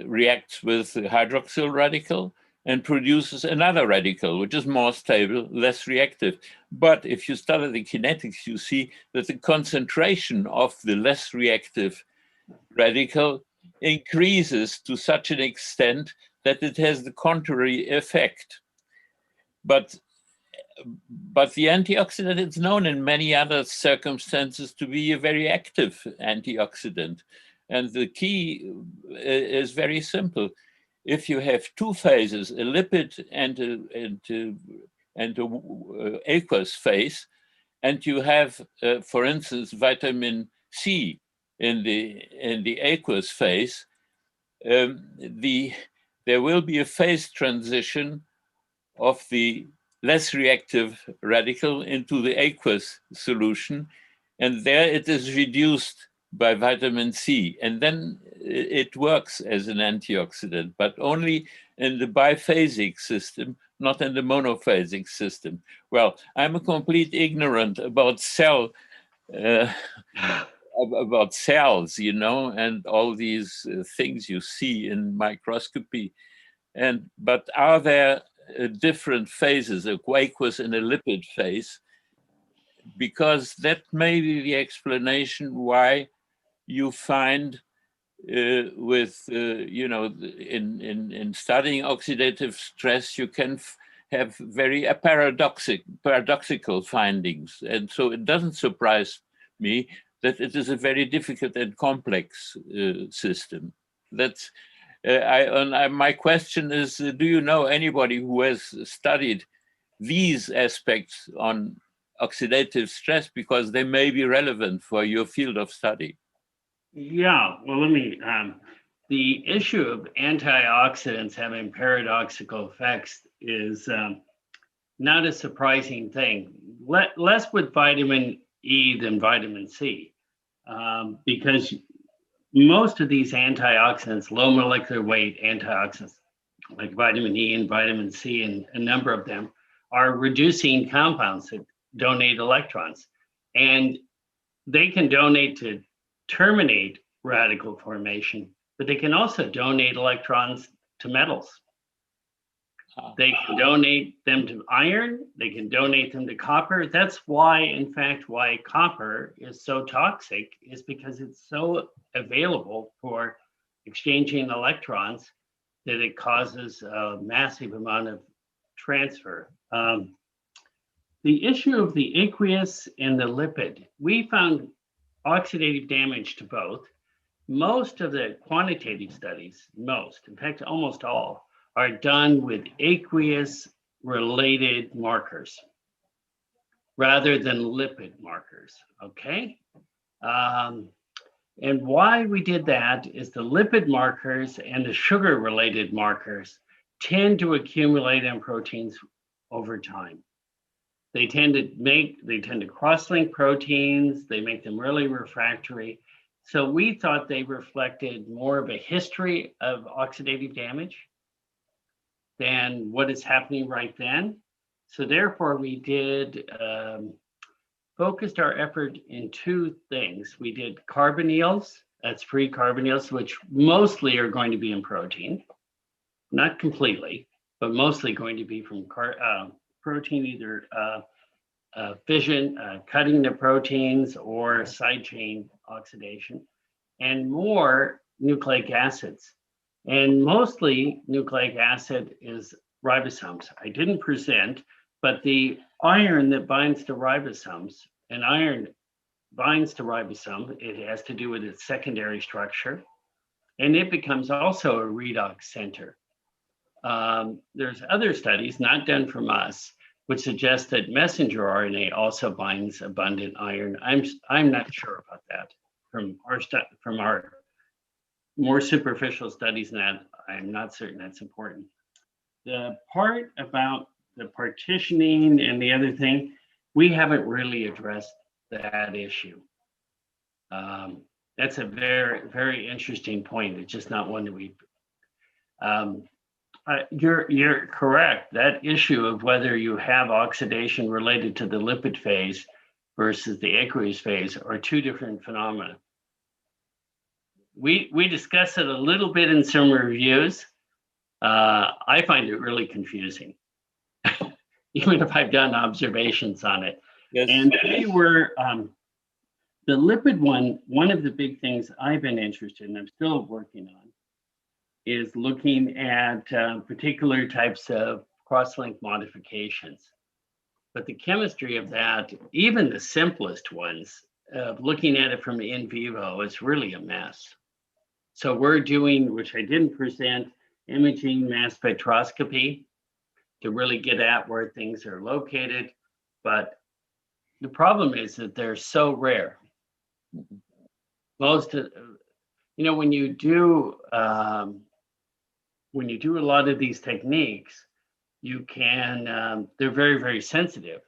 C: reacts with the hydroxyl radical and produces another radical, which is more stable, less reactive. But if you study the kinetics, you see that the concentration of the less reactive radical increases to such an extent that it has the contrary effect. But the antioxidant is known in many other circumstances to be a very active antioxidant. And the key is very simple. If you have two phases, a lipid and a aqueous phase, and you have, for instance, vitamin C in the aqueous phase, there will be a phase transition of the less reactive radical into the aqueous solution, and there it is reduced by vitamin C, and then it works as an antioxidant, but only in the biphasic system, not in the monophasic system. Well, I'm a complete ignorant about about cells, you know, and all these things you see in microscopy. But are there different phases, a aqueous and a lipid phase? Because that may be the explanation why you find you know, in studying oxidative stress, you can have very paradoxical findings. And so it doesn't surprise me that it is a very difficult and complex system. That's my question is, do you know anybody who has studied these aspects on oxidative stress, because they may be relevant for your field of study?
B: Yeah, well, let me, the issue of antioxidants having paradoxical effects is not a surprising thing. Less with vitamin E than vitamin C, because most of these antioxidants, low molecular weight antioxidants, like vitamin E and vitamin C, and a number of them, are reducing compounds that donate electrons. And they can donate to terminate radical formation, but they can also donate electrons to metals. They can donate them to iron, they can donate them to copper. That's why, in fact, why copper is so toxic, is because it's so available for exchanging electrons that it causes a massive amount of transfer. The issue of the aqueous and the lipid, we found oxidative damage to both. Most of the quantitative studies, in fact, almost all, are done with aqueous related markers rather than lipid markers, okay? And why we did that is the lipid markers and the sugar related markers tend to accumulate in proteins over time. They tend to cross-link proteins, they make them really refractory. So we thought they reflected more of a history of oxidative damage than what is happening right then. So therefore we did, focused our effort in two things. We did carbonyls, that's free carbonyls, which mostly are going to be in protein, not completely, but mostly going to be from protein, either fission, cutting the proteins, or side chain oxidation, and more nucleic acids. And mostly nucleic acid is ribosomes. I didn't present, but the iron that binds to ribosomes, and iron binds to ribosome, it has to do with its secondary structure, and it becomes also a redox center. There's other studies, not done from us, which suggest that messenger RNA also binds abundant iron. I'm not sure about that from our more superficial studies, and that I'm not certain that's important. The part about the partitioning and the other thing, we haven't really addressed that issue. That's a very, very interesting point. It's just not one that we. You're correct. That issue of whether you have oxidation related to the lipid phase versus the aqueous phase are two different phenomena. We discussed it a little bit in some reviews. I find it really confusing, even if I've done observations on it.
C: Yes.
B: And they were, the lipid one of the big things I've been interested in, I'm still working on, is looking at particular types of cross-link modifications. But the chemistry of that, even the simplest ones, looking at it from in vivo is really a mess. So we're doing, which I didn't present, imaging mass spectroscopy to really get at where things are located. But the problem is that they're so rare. Most of, when you do a lot of these techniques, you can, they're very, very sensitive.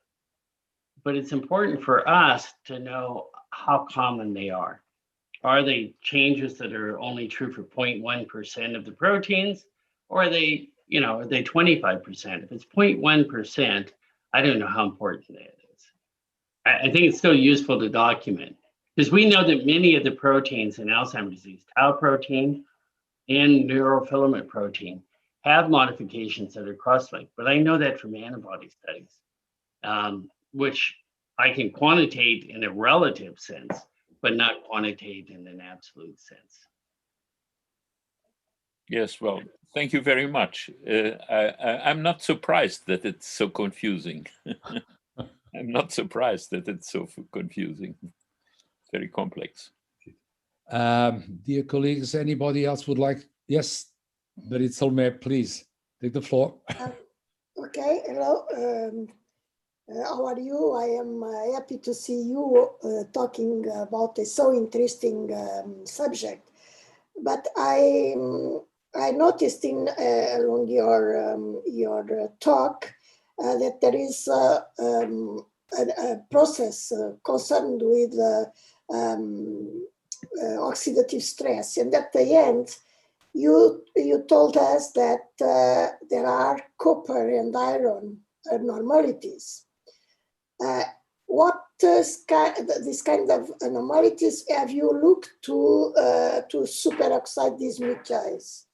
B: But it's important for us to know how common they are. Are they changes that are only true for 0.1% of the proteins, or are they, are they 25%? If it's 0.1%, I don't know how important that is. I think it's still useful to document, because we know that many of the proteins in Alzheimer's disease, tau protein and neurofilament protein, have modifications that are cross-linked. But I know that from antibody studies, which I can quantitate in a relative sense, but not quantitate in an absolute sense.
C: Yes, well, thank you very much. I'm not surprised that it's so confusing. I'm not surprised that it's so confusing. Very complex.
A: Dear colleagues, anybody else would like? Yes, Berit Salme, please take the floor.
D: Okay, hello. How are you? I am happy to see you talking about a so interesting subject. But I noticed along your talk that there is a process concerned with oxidative stress, and at the end, you told us that there are copper and iron abnormalities. What this kind of anomalies have you looked to superoxide dismutase?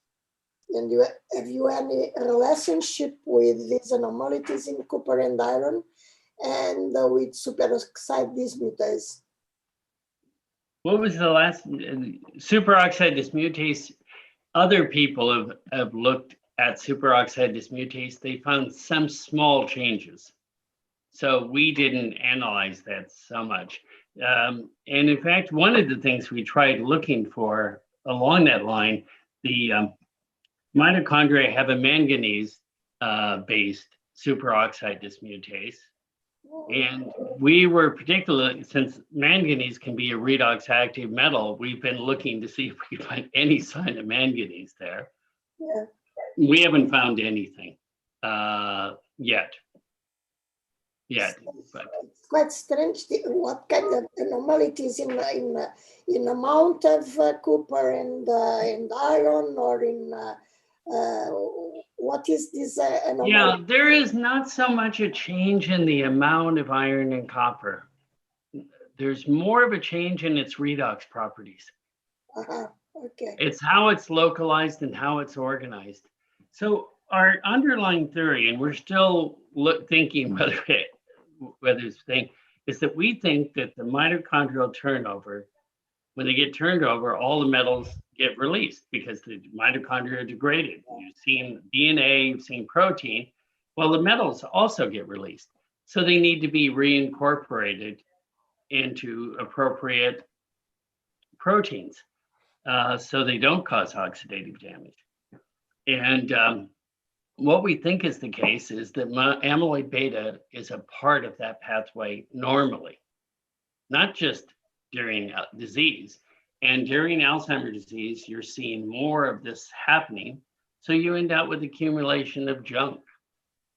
D: And have you any relationship with these anomalies in copper and iron and with superoxide dismutase?
B: What was the last? Superoxide dismutase, other people have looked at superoxide dismutase. They found some small changes. So we didn't analyze that so much. And in fact, one of the things we tried looking for along that line, the mitochondria have a manganese-based superoxide dismutase. And we were particularly, since manganese can be a redox-active metal, we've been looking to see if we can find any sign of manganese there.
D: Yeah.
B: We haven't found anything yet. But
D: It's quite strange what kind of anomalies in amount of copper and iron, or in what is this anomaly?
B: yeah, there is not so much a change in the amount of iron and copper. There's more of a change in its redox properties.
D: Okay.
B: It's how it's localized and how it's organized. So our underlying theory, and we're still thinking whether it's thing, is that we think that the mitochondrial turnover, when they get turned over, all the metals get released because the mitochondria are degraded. You've seen DNA, you've seen protein. Well, the metals also get released. So they need to be reincorporated into appropriate proteins so they don't cause oxidative damage. And what we think is the case is that amyloid beta is a part of that pathway normally, not just during disease. And during Alzheimer's disease, you're seeing more of this happening. So you end up with accumulation of junk.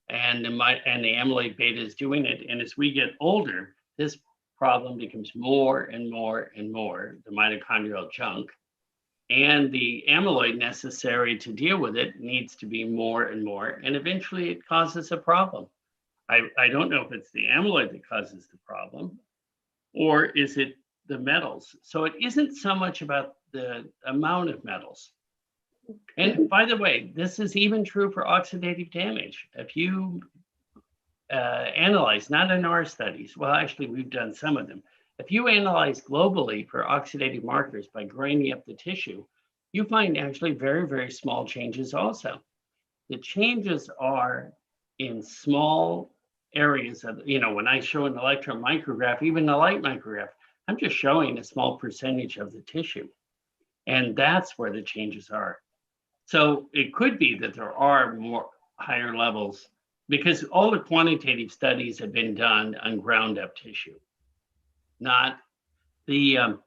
B: And the amyloid beta is doing it. And as we get older, this problem becomes more and more and more, the mitochondrial junk. And the amyloid necessary to deal with it needs to be more and more. And eventually it causes a problem. I don't know if it's the amyloid that causes the problem, or is it the metals? So it isn't so much about the amount of metals. And by the way, this is even true for oxidative damage. If you analyze, not in our studies, well, actually we've done some of them. If you analyze globally for oxidative markers by grinding up the tissue, you find actually very, very small changes also. The changes are in small areas of, when I show an electron micrograph, even a light micrograph, I'm just showing a small percentage of the tissue. And that's where the changes are. So it could be that there are more higher levels, because all the quantitative studies have been done on ground up tissue. Not the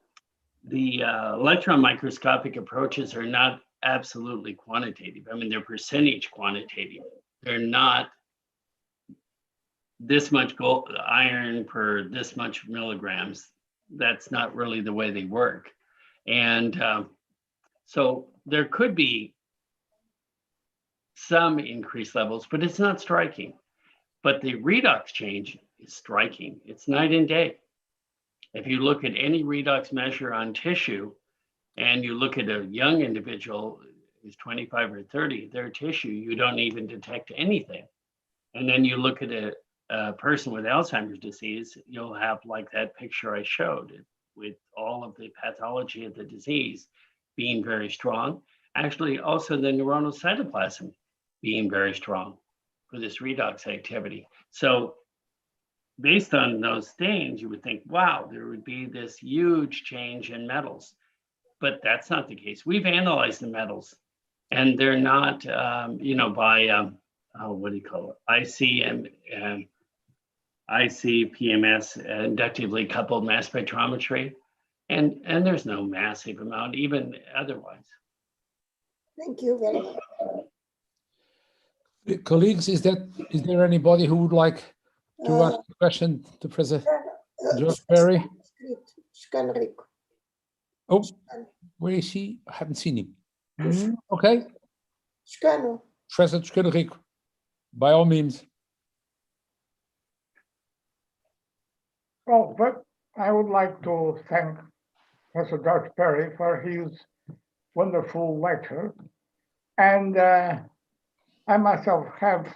B: electron microscopic approaches are not absolutely quantitative. I mean, they're percentage quantitative. They're not this much gold, iron per this much milligrams. That's not really the way they work. And so there could be some increased levels, but it's not striking. But the redox change is striking. It's night and day. If you look at any redox measure on tissue, and you look at a young individual who's 25 or 30, their tissue, you don't even detect anything. And then you look at a person with Alzheimer's disease, you'll have like that picture I showed with all of the pathology of the disease being very strong. Actually, also the neuronal cytoplasm being very strong for this redox activity. So based on those things, you would think, wow, there would be this huge change in metals. But that's not the case. We've analyzed the metals, and they're not, by, what do you call it? ICP-MS, inductively coupled mass spectrometry. And there's no massive amount, even otherwise.
D: Thank you very much.
A: Colleagues, is there anybody who would like to ask a question to Professor George Perry? Oh, where is he? I haven't seen him. Okay. Professor Schuderick, by all means.
E: Well, but I would like to thank Professor George Perry for his wonderful lecture. And I myself have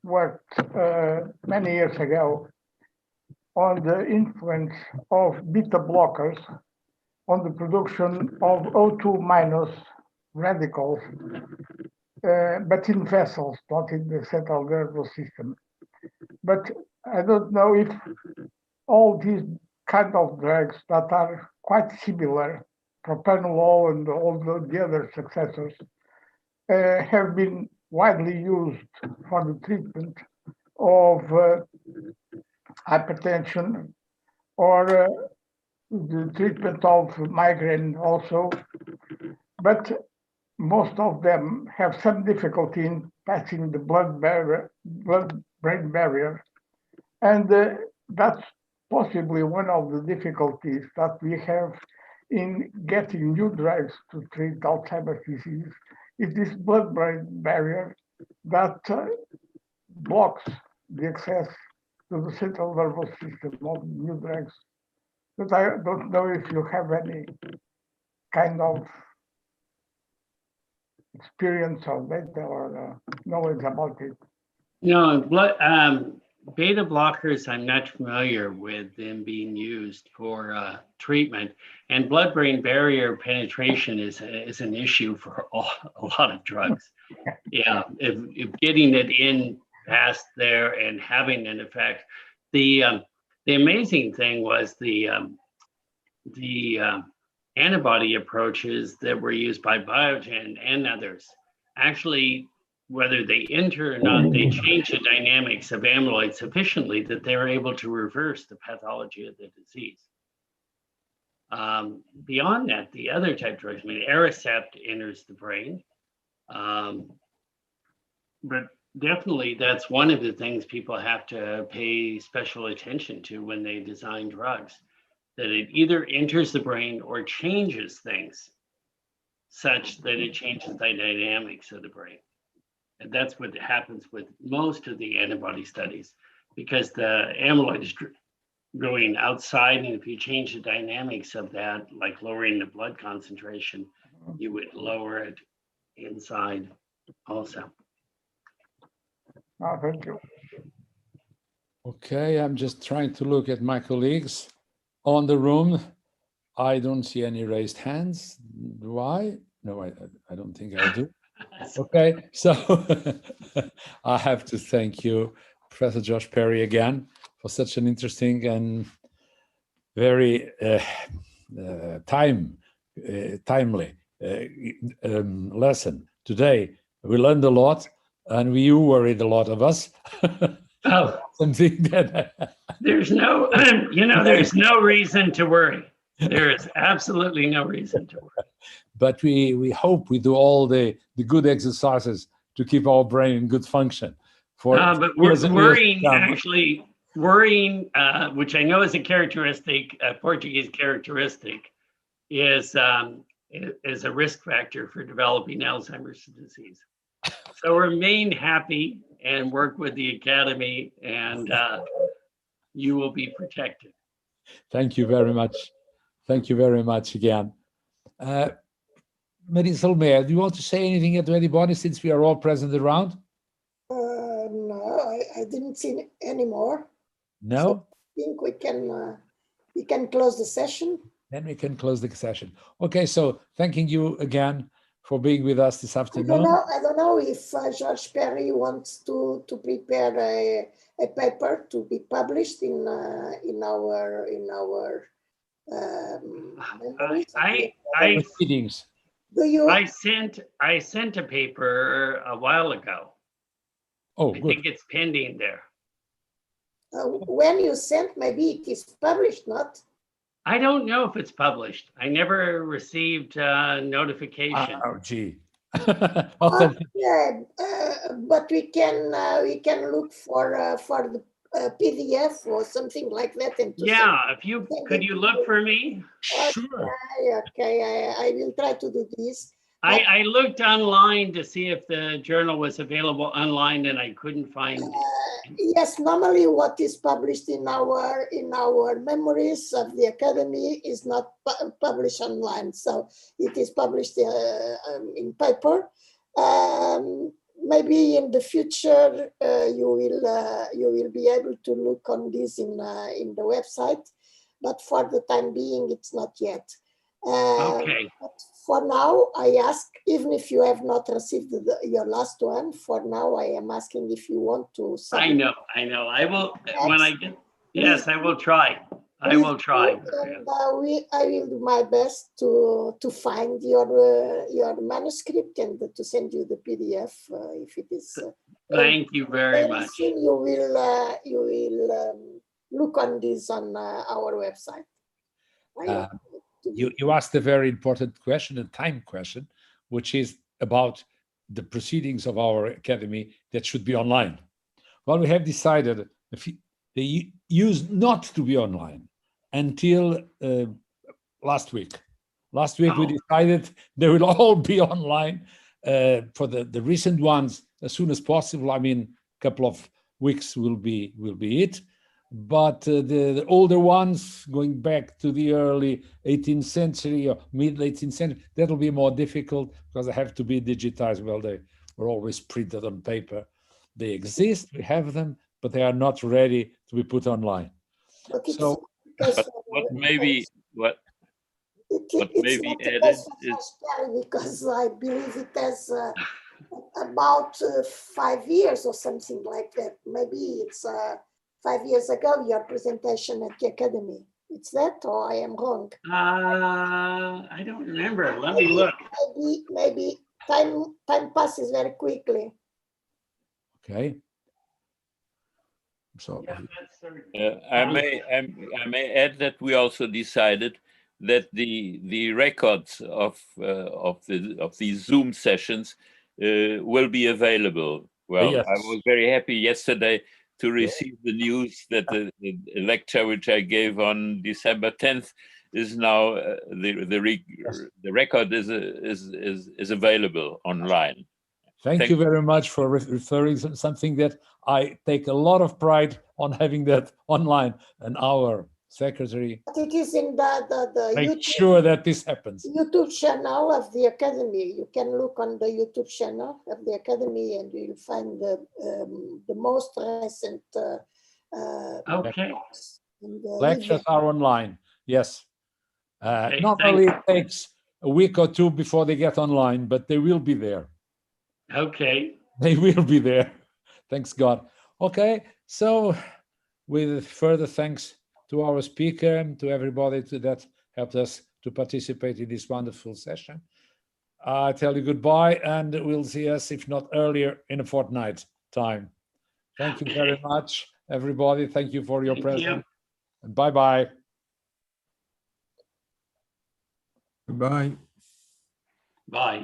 E: worked many years ago on the influence of beta blockers on the production of O2 minus radicals, but in vessels, not in the central nervous system. But I don't know if all these kind of drugs that are quite similar, propranolol and all the other successors, have been widely used for the treatment of hypertension or the treatment of migraine also, but most of them have some difficulty in passing the blood-brain barrier. And that's possibly one of the difficulties that we have in getting new drugs to treat Alzheimer's disease, is this blood-brain barrier that blocks the access to the central nervous system of new drugs. But I don't know if you have any kind of experience or data or knowledge about it.
B: No, beta blockers, I'm not familiar with them being used for treatment. And blood-brain barrier penetration is an issue for a lot of drugs. Yeah, if getting it in past there and having an effect. The amazing thing was the antibody approaches that were used by Biogen and others. Actually, whether they enter or not, they change the dynamics of amyloid sufficiently that they're able to reverse the pathology of the disease. Beyond that, the other type drugs, I mean, Aricept enters the brain, but definitely that's one of the things people have to pay special attention to when they design drugs, that it either enters the brain or changes things such that it changes the dynamics of the brain. And that's what happens with most of the antibody studies, because the amyloid is going outside, and if you change the dynamics of that, like lowering the blood concentration, you would lower it inside also.
E: Oh, thank you.
A: Okay, I'm just trying to look at my colleagues on the room. I don't see any raised hands. Do I? No, I don't think I do. Okay, so I have to thank you, Professor Josh Perry, again for such an interesting and very timely lesson today. We learned a lot, and you worried a lot of us.
B: Oh,
A: Something that
B: there's no, there's no reason to worry. There is absolutely no reason to worry.
A: But we hope we do all the good exercises to keep our brain in good function.
B: But worrying, which I know is a characteristic, a Portuguese characteristic, is a risk factor for developing Alzheimer's disease. So remain happy and work with the Academy, and you will be protected.
A: Thank you very much. Thank you very much again. Marisol Meyer, do you want to say anything to anybody since we are all present around?
D: No, I didn't see any more.
A: No?
D: So I think we can close the session.
A: Then we can close the session. Okay, so thanking you again for being with us this afternoon.
D: I don't know if George Perry wants to prepare a paper to be published in our
A: meetings.
D: Do you?
B: I sent a paper a while ago.
A: Oh,
B: I
A: good.
B: think it's pending there.
D: When you sent, maybe it is published, not?
B: I don't know if it's published. I never received notification.
A: Oh, gee.
D: Yeah, but we can look for the PDF or something like that. And
B: yeah, could you look for me?
A: Sure.
D: Okay, I will try to do this.
B: I looked online to see if the journal was available online, and I couldn't find it.
D: Yes, normally what is published in our memories of the Academy is not published online, so it is published in paper. Maybe in the future you will be able to look on this in the website, but for the time being, it's not yet.
B: Okay.
D: But for now, I ask, even if you have not received your last one, for now, I am asking if you want to.
B: I know. I will, when I get, yes, I will try. I will try.
D: And I will do my best to find your manuscript and to send you the PDF if it is.
B: Thank you very much.
D: Soon you will look on this on our website.
A: You asked a very important question, a time question, which is about the proceedings of our academy that should be online. Well, we have decided they used not to be online until last week. Last week we decided they will all be online for the recent ones as soon as possible. I mean, a couple of weeks will be it. But the older ones, going back to the early 18th century or mid 18th century, that'll be more difficult because they have to be digitized. Well, they were always printed on paper. They exist, we have them, but they are not ready to be put online. So,
C: what may be added is
D: because I believe it has about 5 years or something like that. Maybe it's 5 years ago, your presentation at the Academy. It's that, or I am wrong?
B: I don't remember. Let me look.
D: Maybe time passes very quickly.
A: Okay. So
C: I may add that we also decided that the records of these Zoom sessions will be available. Well,
A: yes.
C: I was very happy yesterday to receive the news that the lecture which I gave on December 10th is now the record is available online.
A: Thank you very much for referring to something that I take a lot of pride on having that online. And our secretary
D: But it is in the
A: make sure that this happens.
D: YouTube channel of the Academy. You can look on the YouTube channel of the Academy and you'll find the most recent
B: Okay.
A: Lectures are online, yes.
B: Okay,
A: Normally it takes a week or two before they get online, but they will be there.
B: Okay.
A: They will be there. Thanks God. Okay, so with further thanks to our speaker and to everybody that helped us to participate in this wonderful session, I tell you goodbye and we'll see us, if not earlier, in a fortnight time. Thank you very much, everybody. Thank you for your presence. And bye-bye.
F: Goodbye.
B: Bye.